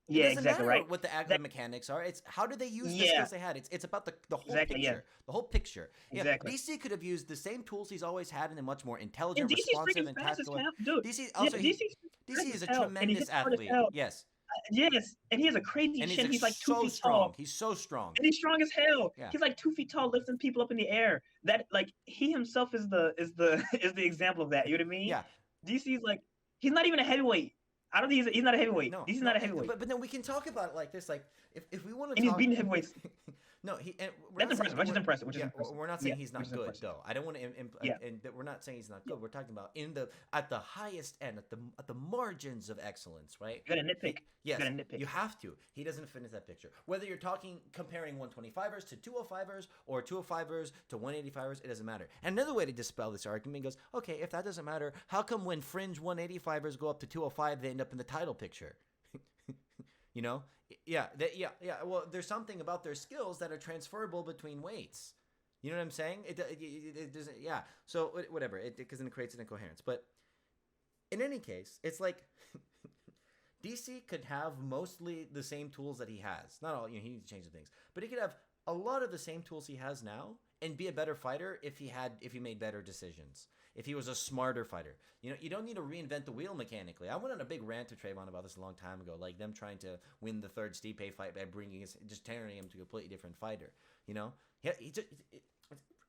It Yeah, doesn't exactly matter right. what the That mechanics are. It's how do they use the yeah, skills they had. It's about the whole exactly. Yeah, picture. The whole picture. Yeah, exactly. DC could have used the same tools he's always had in a much more And intelligent, DC's responsive, freaking and fast as tactical way. hell, dude. DC Yeah, also DC's DC fast is as a hell, and he tremendous hits hard as athlete. hell. Yes, Yes, and he has a crazy and chin. He's like two so feet strong. tall, He's so strong. and he's strong as hell. Yeah. He's like 2 feet tall, lifting people up in the air. That like he himself is the is the example of that. You know what I mean? Yeah. DC's like he's not even a heavyweight. I don't think he's not a heavyweight. No, DC's no, not a heavyweight, but then we can talk about it like this. Like if we want to and he's talk, beating heavyweights. no, and we're That's not saying impressive. Which is impressive. Which is yeah, impressive. we're not Yeah, saying he's which not is good impressive. though. I don't want to, Yeah, and we're not saying he's not yeah. good. We're talking about at the highest end, at the margins of excellence, right? You got to nitpick. You Yes, got to nitpick. you have to. He doesn't finish that picture. Whether you're comparing 125ers to 205ers or 205ers to 185ers, it doesn't matter. And another way to dispel this argument goes, okay, if that doesn't matter, how come when fringe 185ers go up to 205, they end up in the title picture? You know, yeah, yeah. Well, there's something about their skills that are transferable between weights. You know what I'm saying? It doesn't. Yeah. So whatever. Because then it creates an incoherence. But in any case, it's like DC could have mostly the same tools that he has. Not all. You know, he needs to change the things, but he could have a lot of the same tools he has now and be a better fighter if he made better decisions. If he was a smarter fighter. You know, you don't need to reinvent the wheel mechanically. I went on a big rant to Trayvon about this a long time ago, like them trying to win the third Stipe fight by just turning him to a completely different fighter. You know, yeah,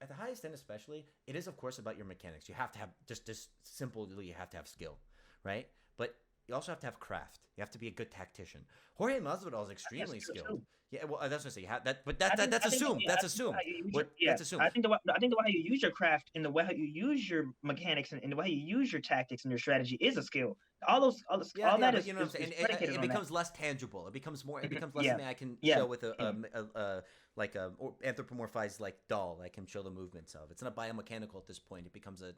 at the highest end, especially, it is of course about your mechanics. You have to have just simply you have to have skill, right? But you also have to have craft. You have to be a good tactician. Jorge Masvidal is extremely skilled. Yeah, well, that's what I say. But that's assumed. That's assumed. That's assumed. I think the way how you use your craft and the way how you use your mechanics and the way how you use your tactics and your strategy is a skill. All that but is, you know what I'm saying. predicated It on becomes that. less tangible. It becomes more. It becomes less Yeah, something I can yeah, show with yeah. like a or anthropomorphized like doll. I can show the movements of. It's not biomechanical at this point. It becomes a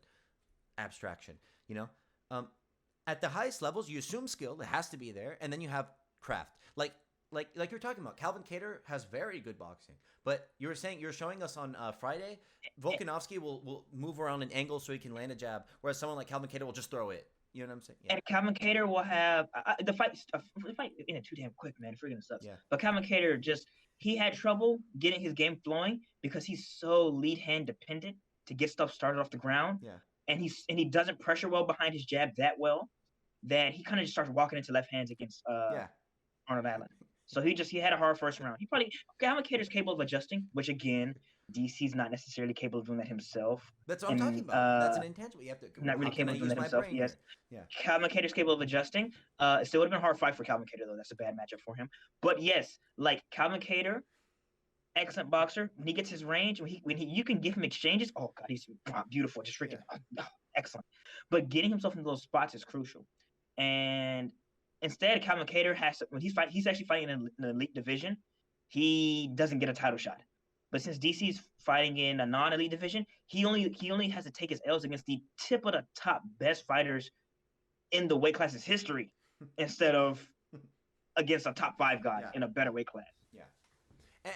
abstraction. You know. At the highest levels, you assume skill. It has to be there, and then you have craft. Like you're talking about, Calvin Kattar has very good boxing. But you're showing us on Friday, Volkanovski will move around an angle so he can land a jab, whereas someone like Calvin Kattar will just throw it. You know what I'm saying? Yeah. And Calvin Kattar will have the fight. The fight ended too damn quick, man. Freaking sucks. Yeah. But Calvin Kattar he had trouble getting his game flowing because he's so lead hand dependent to get stuff started off the ground. Yeah. And he doesn't pressure well behind his jab that well that he kind of just starts walking into left hands against Arnold Allen. So he had a hard first round. Calvin Kattar's capable of adjusting, which again, DC's not necessarily capable of doing that himself. That's what I'm talking about. That's an intangible. You have to Not really capable of doing that himself. Yes. Yeah. Calvin Kattar's capable of adjusting. It still would have been a hard fight for Calvin Kattar though. That's a bad matchup for him. But yes, like Calvin Kattar, excellent boxer. When he gets his range, when you can give him exchanges. Oh God, he's beautiful. Just freaking excellent. But getting himself into those spots is crucial. And instead, Calvin Kattar when he's actually fighting in an elite division, he doesn't get a title shot. But since DC's fighting in a non-elite division, he only has to take his L's against the tip of the top best fighters in the weight class's history, instead of against a top 5 guy in a better weight class. Yeah.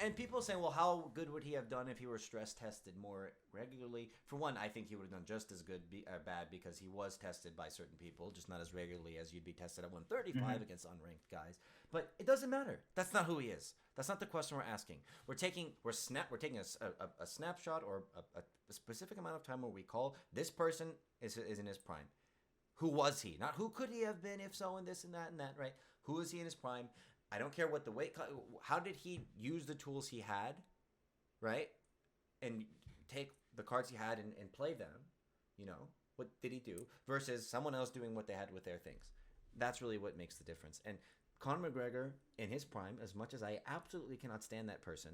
And people saying, well, how good would he have done if he were stress tested more regularly? For one, I think he would have done just as good bad because he was tested by certain people, just not as regularly as you'd be tested at 135 against unranked guys. But it doesn't matter. That's not who he is. That's not the question we're asking. We're taking a snapshot or a specific amount of time where we call this person is in his prime. Who was he? Not who could he have been if so and this and that, right? Who is he in his prime? I don't care what the weight. How did he use the tools he had, right? And take the cards he had and play them. You know, what did he do versus someone else doing what they had with their things? That's really what makes the difference. And Conor McGregor in his prime, as much as I absolutely cannot stand that person,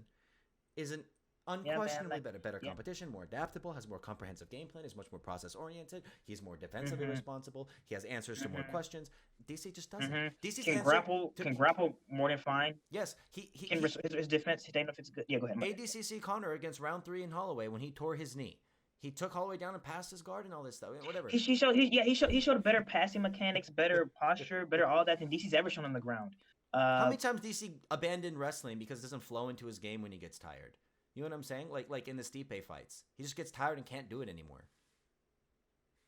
isn't Yeah, man. Unquestionably Like, better yeah. competition, more adaptable, has a more comprehensive game plan, is much more process oriented. He's more defensively Mhm. responsible. He has answers to more Mhm. questions. DC just doesn't. Mhm. DC's Can answer grapple. to Can grapple more than fine. yes, Can his defense. He don't know if it's good. Yeah, go ahead. My bad. ADCC Connor against round 3 in Holloway when he tore his knee. He took Holloway down and passed his guard and all this stuff. Whatever. He showed. He showed better passing mechanics, better posture, better all that than DC's ever shown on the ground. How Uh, many times DC abandoned wrestling because it doesn't flow into his game when he gets tired? You know what I'm saying? Like in the Stipe fights, he just gets tired and can't do it anymore.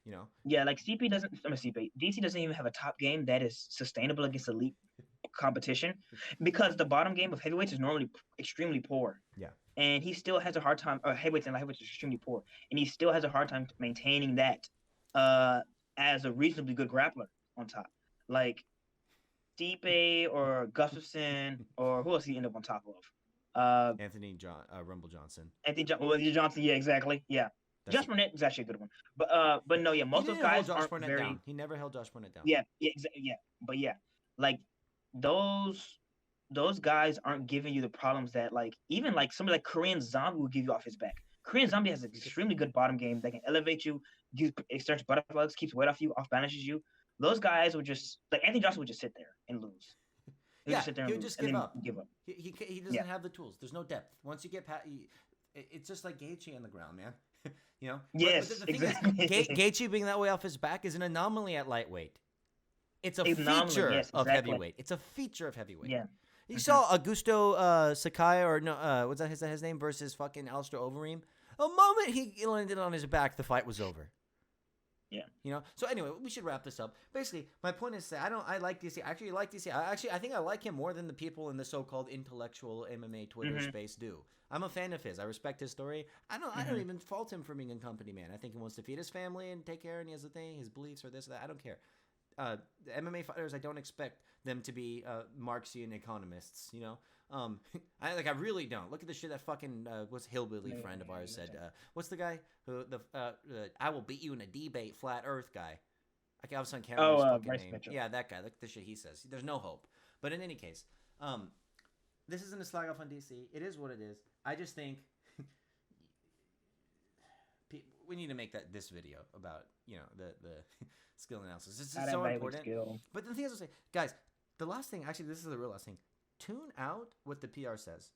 You know? yeah, like CP doesn't. I'm a CP. DC doesn't even have a top game that is sustainable against elite competition because the bottom game of heavyweights is normally extremely poor. Yeah. And he still has a hard time. Heavyweights and light heavyweights are extremely poor, and he still has a hard time maintaining that uh, as a reasonably good grappler on top. Like Stipe or Gustafson or who else he end up on top of? Rumble Johnson. Anthony Johnson. Yeah, exactly. Yeah, That's Josh it. Barnett is actually a good one. But no, yeah, He most of those didn't hold guys Josh aren't Barnett very. down. He never held Josh Barnett down. Yeah, yeah, yeah. But yeah, like those those guys aren't giving you the problems that like even like somebody like Korean Zombie will give you off his back. Korean Zombie has an extremely good bottom game that can elevate you, exerts butterflies, keeps weight off you, off balances you. Those guys would just like Anthony Johnson would just sit there and lose. He would Yeah, just sit there he and would lose just and give then up. give up. He Yeah. doesn't have the tools. There's no depth. Once you get past, it's just like Gaethje on the ground, man. You know. Yes, but the exactly. thing is, Gaethje being that way off his back is an anomaly at lightweight. It's a Anomaly, feature yes, of exactly. heavyweight. It's a feature of heavyweight. Yeah. You Mhm. saw Augusto Sakai or no, what's that? Is that his name? Versus fucking Alistair Overeem. A moment he landed on his back, the fight was over. Yeah. You know. So anyway, we should wrap this up. Basically, my point is that I like DC. I actually like DC. I think I like him more than the people in the so-called intellectual MMA Twitter Mhm. space do. I'm a fan of his. I respect his story. I don't Mhm. even fault him for being a company man. I think he wants to feed his family and take care, and he has a thing, his beliefs or this or that. I don't care. The MMA fighters, I don't expect them to be Marxian economists. You know, I really don't. Look at the shit that fucking what's hillbilly friend of ours said. What's the guy who I will beat you in a debate, flat Earth guy. I was on camera. His fucking Bryce name. Mitchell. Yeah, that guy. Look at the shit he says. There's no hope. But in any case, this isn't a slag off on DC. It is what it is. I just think we need to make this video about the skill analysis. This is so important. Skill. But the thing is, I'll say, guys, the last thing, actually, this is the real last thing. Tune out what the PR says.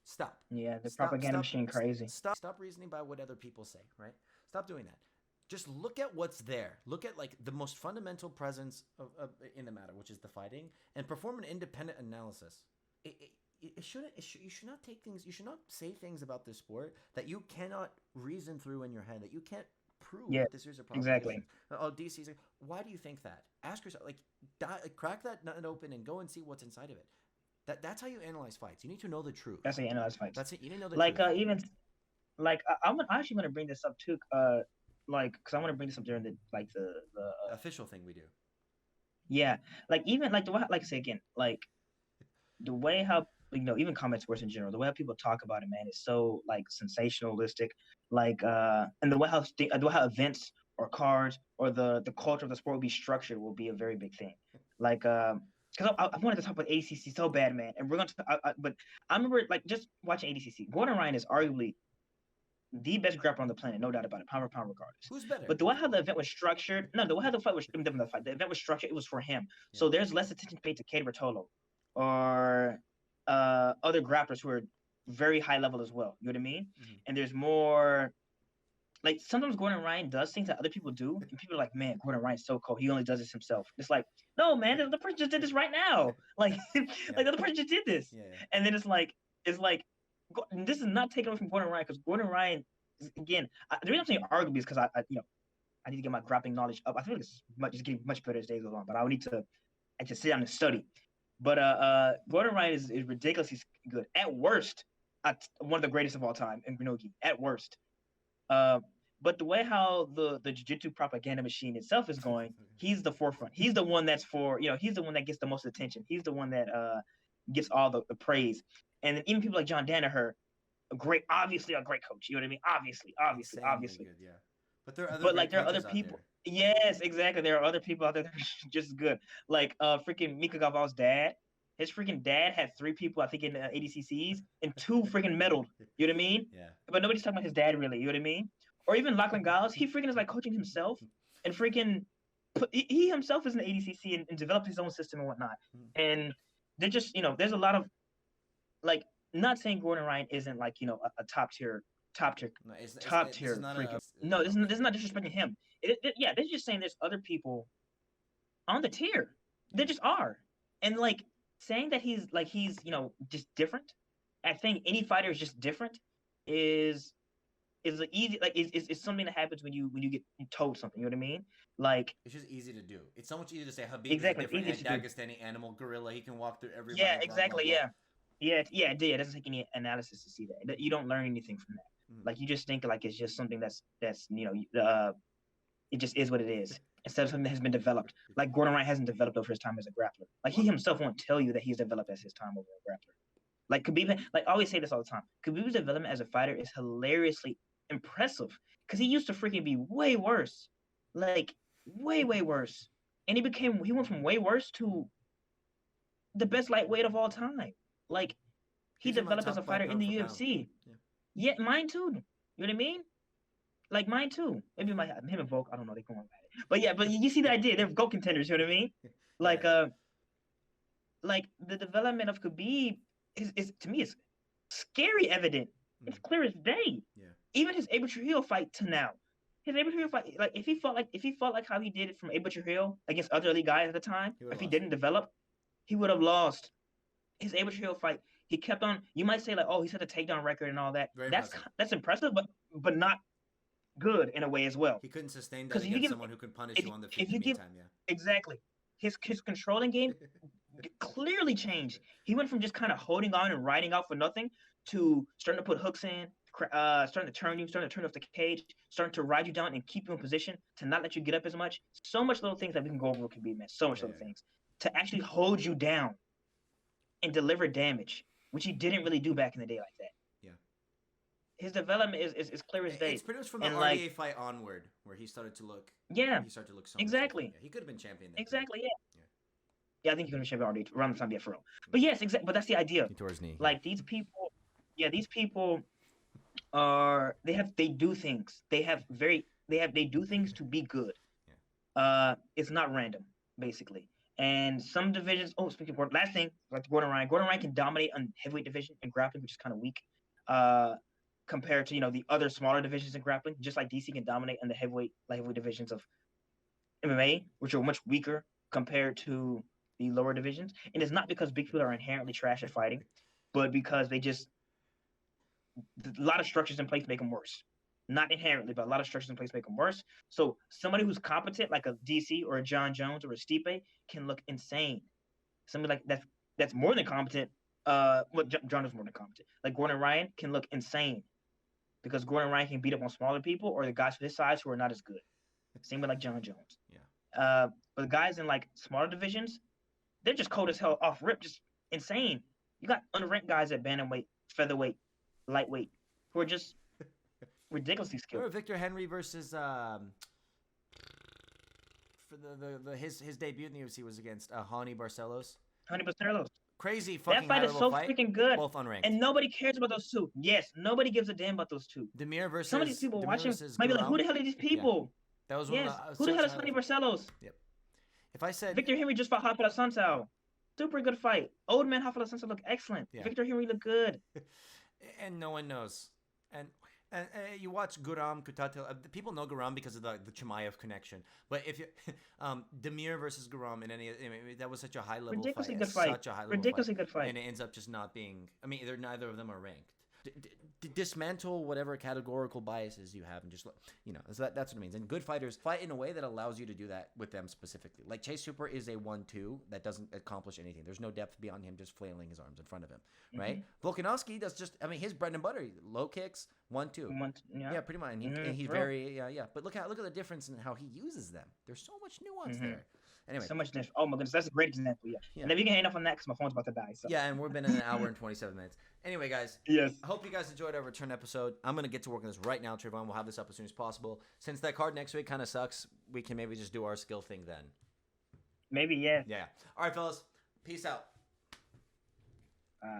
Stop. Yeah, the propaganda machine crazy. Stop reasoning by what other people say, right? Stop doing that. Just look at what's there. Look at like the most fundamental presence of in the matter, which is the fighting, and perform an independent analysis. You should not take things. You should not say things about this sport that you cannot reason through in your head, that you can't prove that this is a proposition. Exactly. Oh, DC's. Why do you think that? Ask yourself. Crack that nut open and go and see what's inside of it. That's how you analyze fights. You need to know the truth. That's how you analyze fights. That's it. You need to know the like truth. Even like I'm actually gonna bring this up too. Like because I want to bring this up during the official thing we do. Yeah, like even like the way, like I say again, like the way how even combat sports in general, the way how people talk about it, man, is so like sensationalistic. Like and the way how events or cards or the culture of the sport will be structured will be a very big thing. Like because I wanted to talk about ADCC so bad, man, and we're gonna. But I remember like just watching ADCC. Gordon Ryan is arguably the best grappler on the planet, no doubt about it, pound for pound, regardless. Who's better? But the way how the event was structured, no, the way how the fight was the event was structured, it was for him. Yeah. So there's less attention paid to Katie Bertolo or other grapplers who are very high level as well. You know what I mean? Mm-hmm. And there's more. Like sometimes Gordon Ryan does things that other people do, and people are like, "Man, Gordon Ryan's so cool. He only does this himself." It's like, no, man, the person just did this right now. Like, like the other person just did this. Yeah. And then it's like, this is not taken away from Gordon Ryan because Gordon Ryan, again, the reason I'm saying arguably is because I need to get my grappling knowledge up. I think it's getting much better as days go on, but I would need to just sit down and study. But Gordon Ryan is ridiculously good. At worst, one of the greatest of all time in Grinogi. At worst. But the way how the jiu-jitsu propaganda machine itself is going, he's the forefront. He's the one that's he's the one that gets the most attention. He's the one that gets all the praise. And then even people like John Danaher, obviously a great coach. You know what I mean? Obviously. Good, yeah. But there are other people. Yes, exactly. There are other people out there that are just as good. Like freaking Mika Gaval's dad. His freaking dad had 3 people, I think, in ADCCs, and 2 freaking medaled. You know what I mean? Yeah. But nobody's talking about his dad, really. You know what I mean? Or even Lachlan Giles, he freaking is like coaching himself and freaking he himself is an ADCC and developed his own system and whatnot. And they're just, there's a lot of like, not saying Gordon Ryan isn't like, a top tier No, top this is tier not freaking. a No, this is not disrespecting him. Yeah, they're just saying there's other people on the tier. They just are, and like saying that he's just different. I think any fighter is just different. Is like easy like is something that happens when you get told something. You know what I mean? Like it's just easy to do. It's so much easier to say Habib exactly is a different easy to do. Dagestani animal gorilla. He can walk through everybody. Yeah, Blah blah exactly. blah. It doesn't take any analysis to see that. You don't learn anything from that. Like you just think like it's just something that's it just is what it is instead of something that has been developed. Like Gordon Ryan hasn't developed over his time as a grappler. Like he himself won't tell you that he's developed as his time over a grappler. Like Khabib, like I always say this all the time. Khabib's development as a fighter is hilariously impressive because he used to freaking be way worse, like way worse, and he went from way worse to the best lightweight of all time. Like he He's in my developed as a top 5 fighter in pound the for pound. UFC. Yeah. Yeah, mine too. You know what I mean? Like mine too. Maybe him and Volk. I don't know. They're going at it. But yeah, but you see the idea. They're GOAT contenders. You know what I mean? Like like the development of Khabib is to me is scary evident. It's clear as day. Yeah. Even his Abel Trujillo fight to now. His Abel Trujillo fight, like if he fought like how he did it from Abel Trujillo against other elite guys at the time, if he didn't develop, he would have lost. His Abel Trujillo fight, he kept on. You might say like, oh, he set a takedown record and all that. That's impressive, but not good in a way as well. He couldn't sustain that against someone who could punish you on the feet in the meantime. Yeah. Exactly. His controlling game clearly changed. He went from just kind of holding on and riding out for nothing to starting to put hooks in, starting to turn off the cage, starting to ride you down and keep you in position to not let you get up as much. So much little things that we can go over with Khabib, man. So much little things to actually hold you down and deliver damage, which he didn't really do back in the day like that. Yeah. His development is clear as day. It's pretty much from the RDA fight onward where he started to look. Yeah. He started to look so exactly. He could have been champion. Exactly. Yeah, I think he's going to champion already around the time for real. But yes, exactly. But that's the idea. He tore his knee. Like these people they do things. They do things to be good. Yeah. It's not random, basically. And some divisions. Oh, speaking of Gordon, last thing, like Gordon Ryan can dominate on heavyweight division and grappling, which is kind of weak. Compared to the other smaller divisions in grappling, just like DC can dominate in the lightweight divisions of MMA, which are much weaker compared to the lower divisions. And it's not because big people are inherently trash at fighting, but because a lot of structures in place make them worse. Not inherently, but a lot of structures in place make them worse. So somebody who's competent, like a DC or a John Jones or a Stipe, can look insane. Somebody like that's more than competent. John is more than competent. Like Gordon Ryan can look insane because Gordon Ryan can beat up on smaller people or the guys his size who are not as good. Same with like John Jones. Yeah. But the guys in like smaller divisions, they're just cold as hell off rip, just insane. You got unranked guys at bantamweight, featherweight, lightweight who are just ridiculously skilled. Remember Victor Henry versus for his debut in the UFC was against Hani Barcelos. Crazy fucking that fight is so freaking good. Both unranked. And nobody cares about those two. Yes, nobody gives a damn about those two. Demir versus some of these people watching might be like, who the hell are these people? Yeah. That was who the hell is Hani Barcelos? Yep. If I said Victor Henry just fought Rafael Santos. Super good fight. Old man Rafael Santos looked excellent. Yeah. Victor Henry looked good. And no one knows. And you watch Guram Kutatil. People know Guram because of the Chimaev connection. But if you Demir versus Guram that was such a high level ridiculously fight. Good fight. Such a high level ridiculously good fight. And it ends up just not being. I mean, neither of them are ranked. Dismantle whatever categorical biases you have and just that's what it means. And good fighters fight in a way that allows you to do that with them specifically. Like Chase Super is a 1-2 that doesn't accomplish anything. There's no depth beyond him just flailing his arms in front of him, right? Volkanovski does his bread and butter, low kicks, 1-2. Yeah, pretty much. And he's very But look at the difference in how he uses them. There's so much nuance there. Anyway, so much. Oh my goodness, that's a great example. Yeah. And then we can hang up on that because my phone's about to die. So. Yeah, and we've been in an hour and 27 minutes. Anyway, guys. Yes. I hope you guys enjoyed our return episode. I'm gonna get to work on this right now, Treyvon. We'll have this up as soon as possible. Since that card next week kind of sucks, we can maybe just do our skill thing then. Maybe, yeah. Yeah. All right, fellas. Peace out. Uh,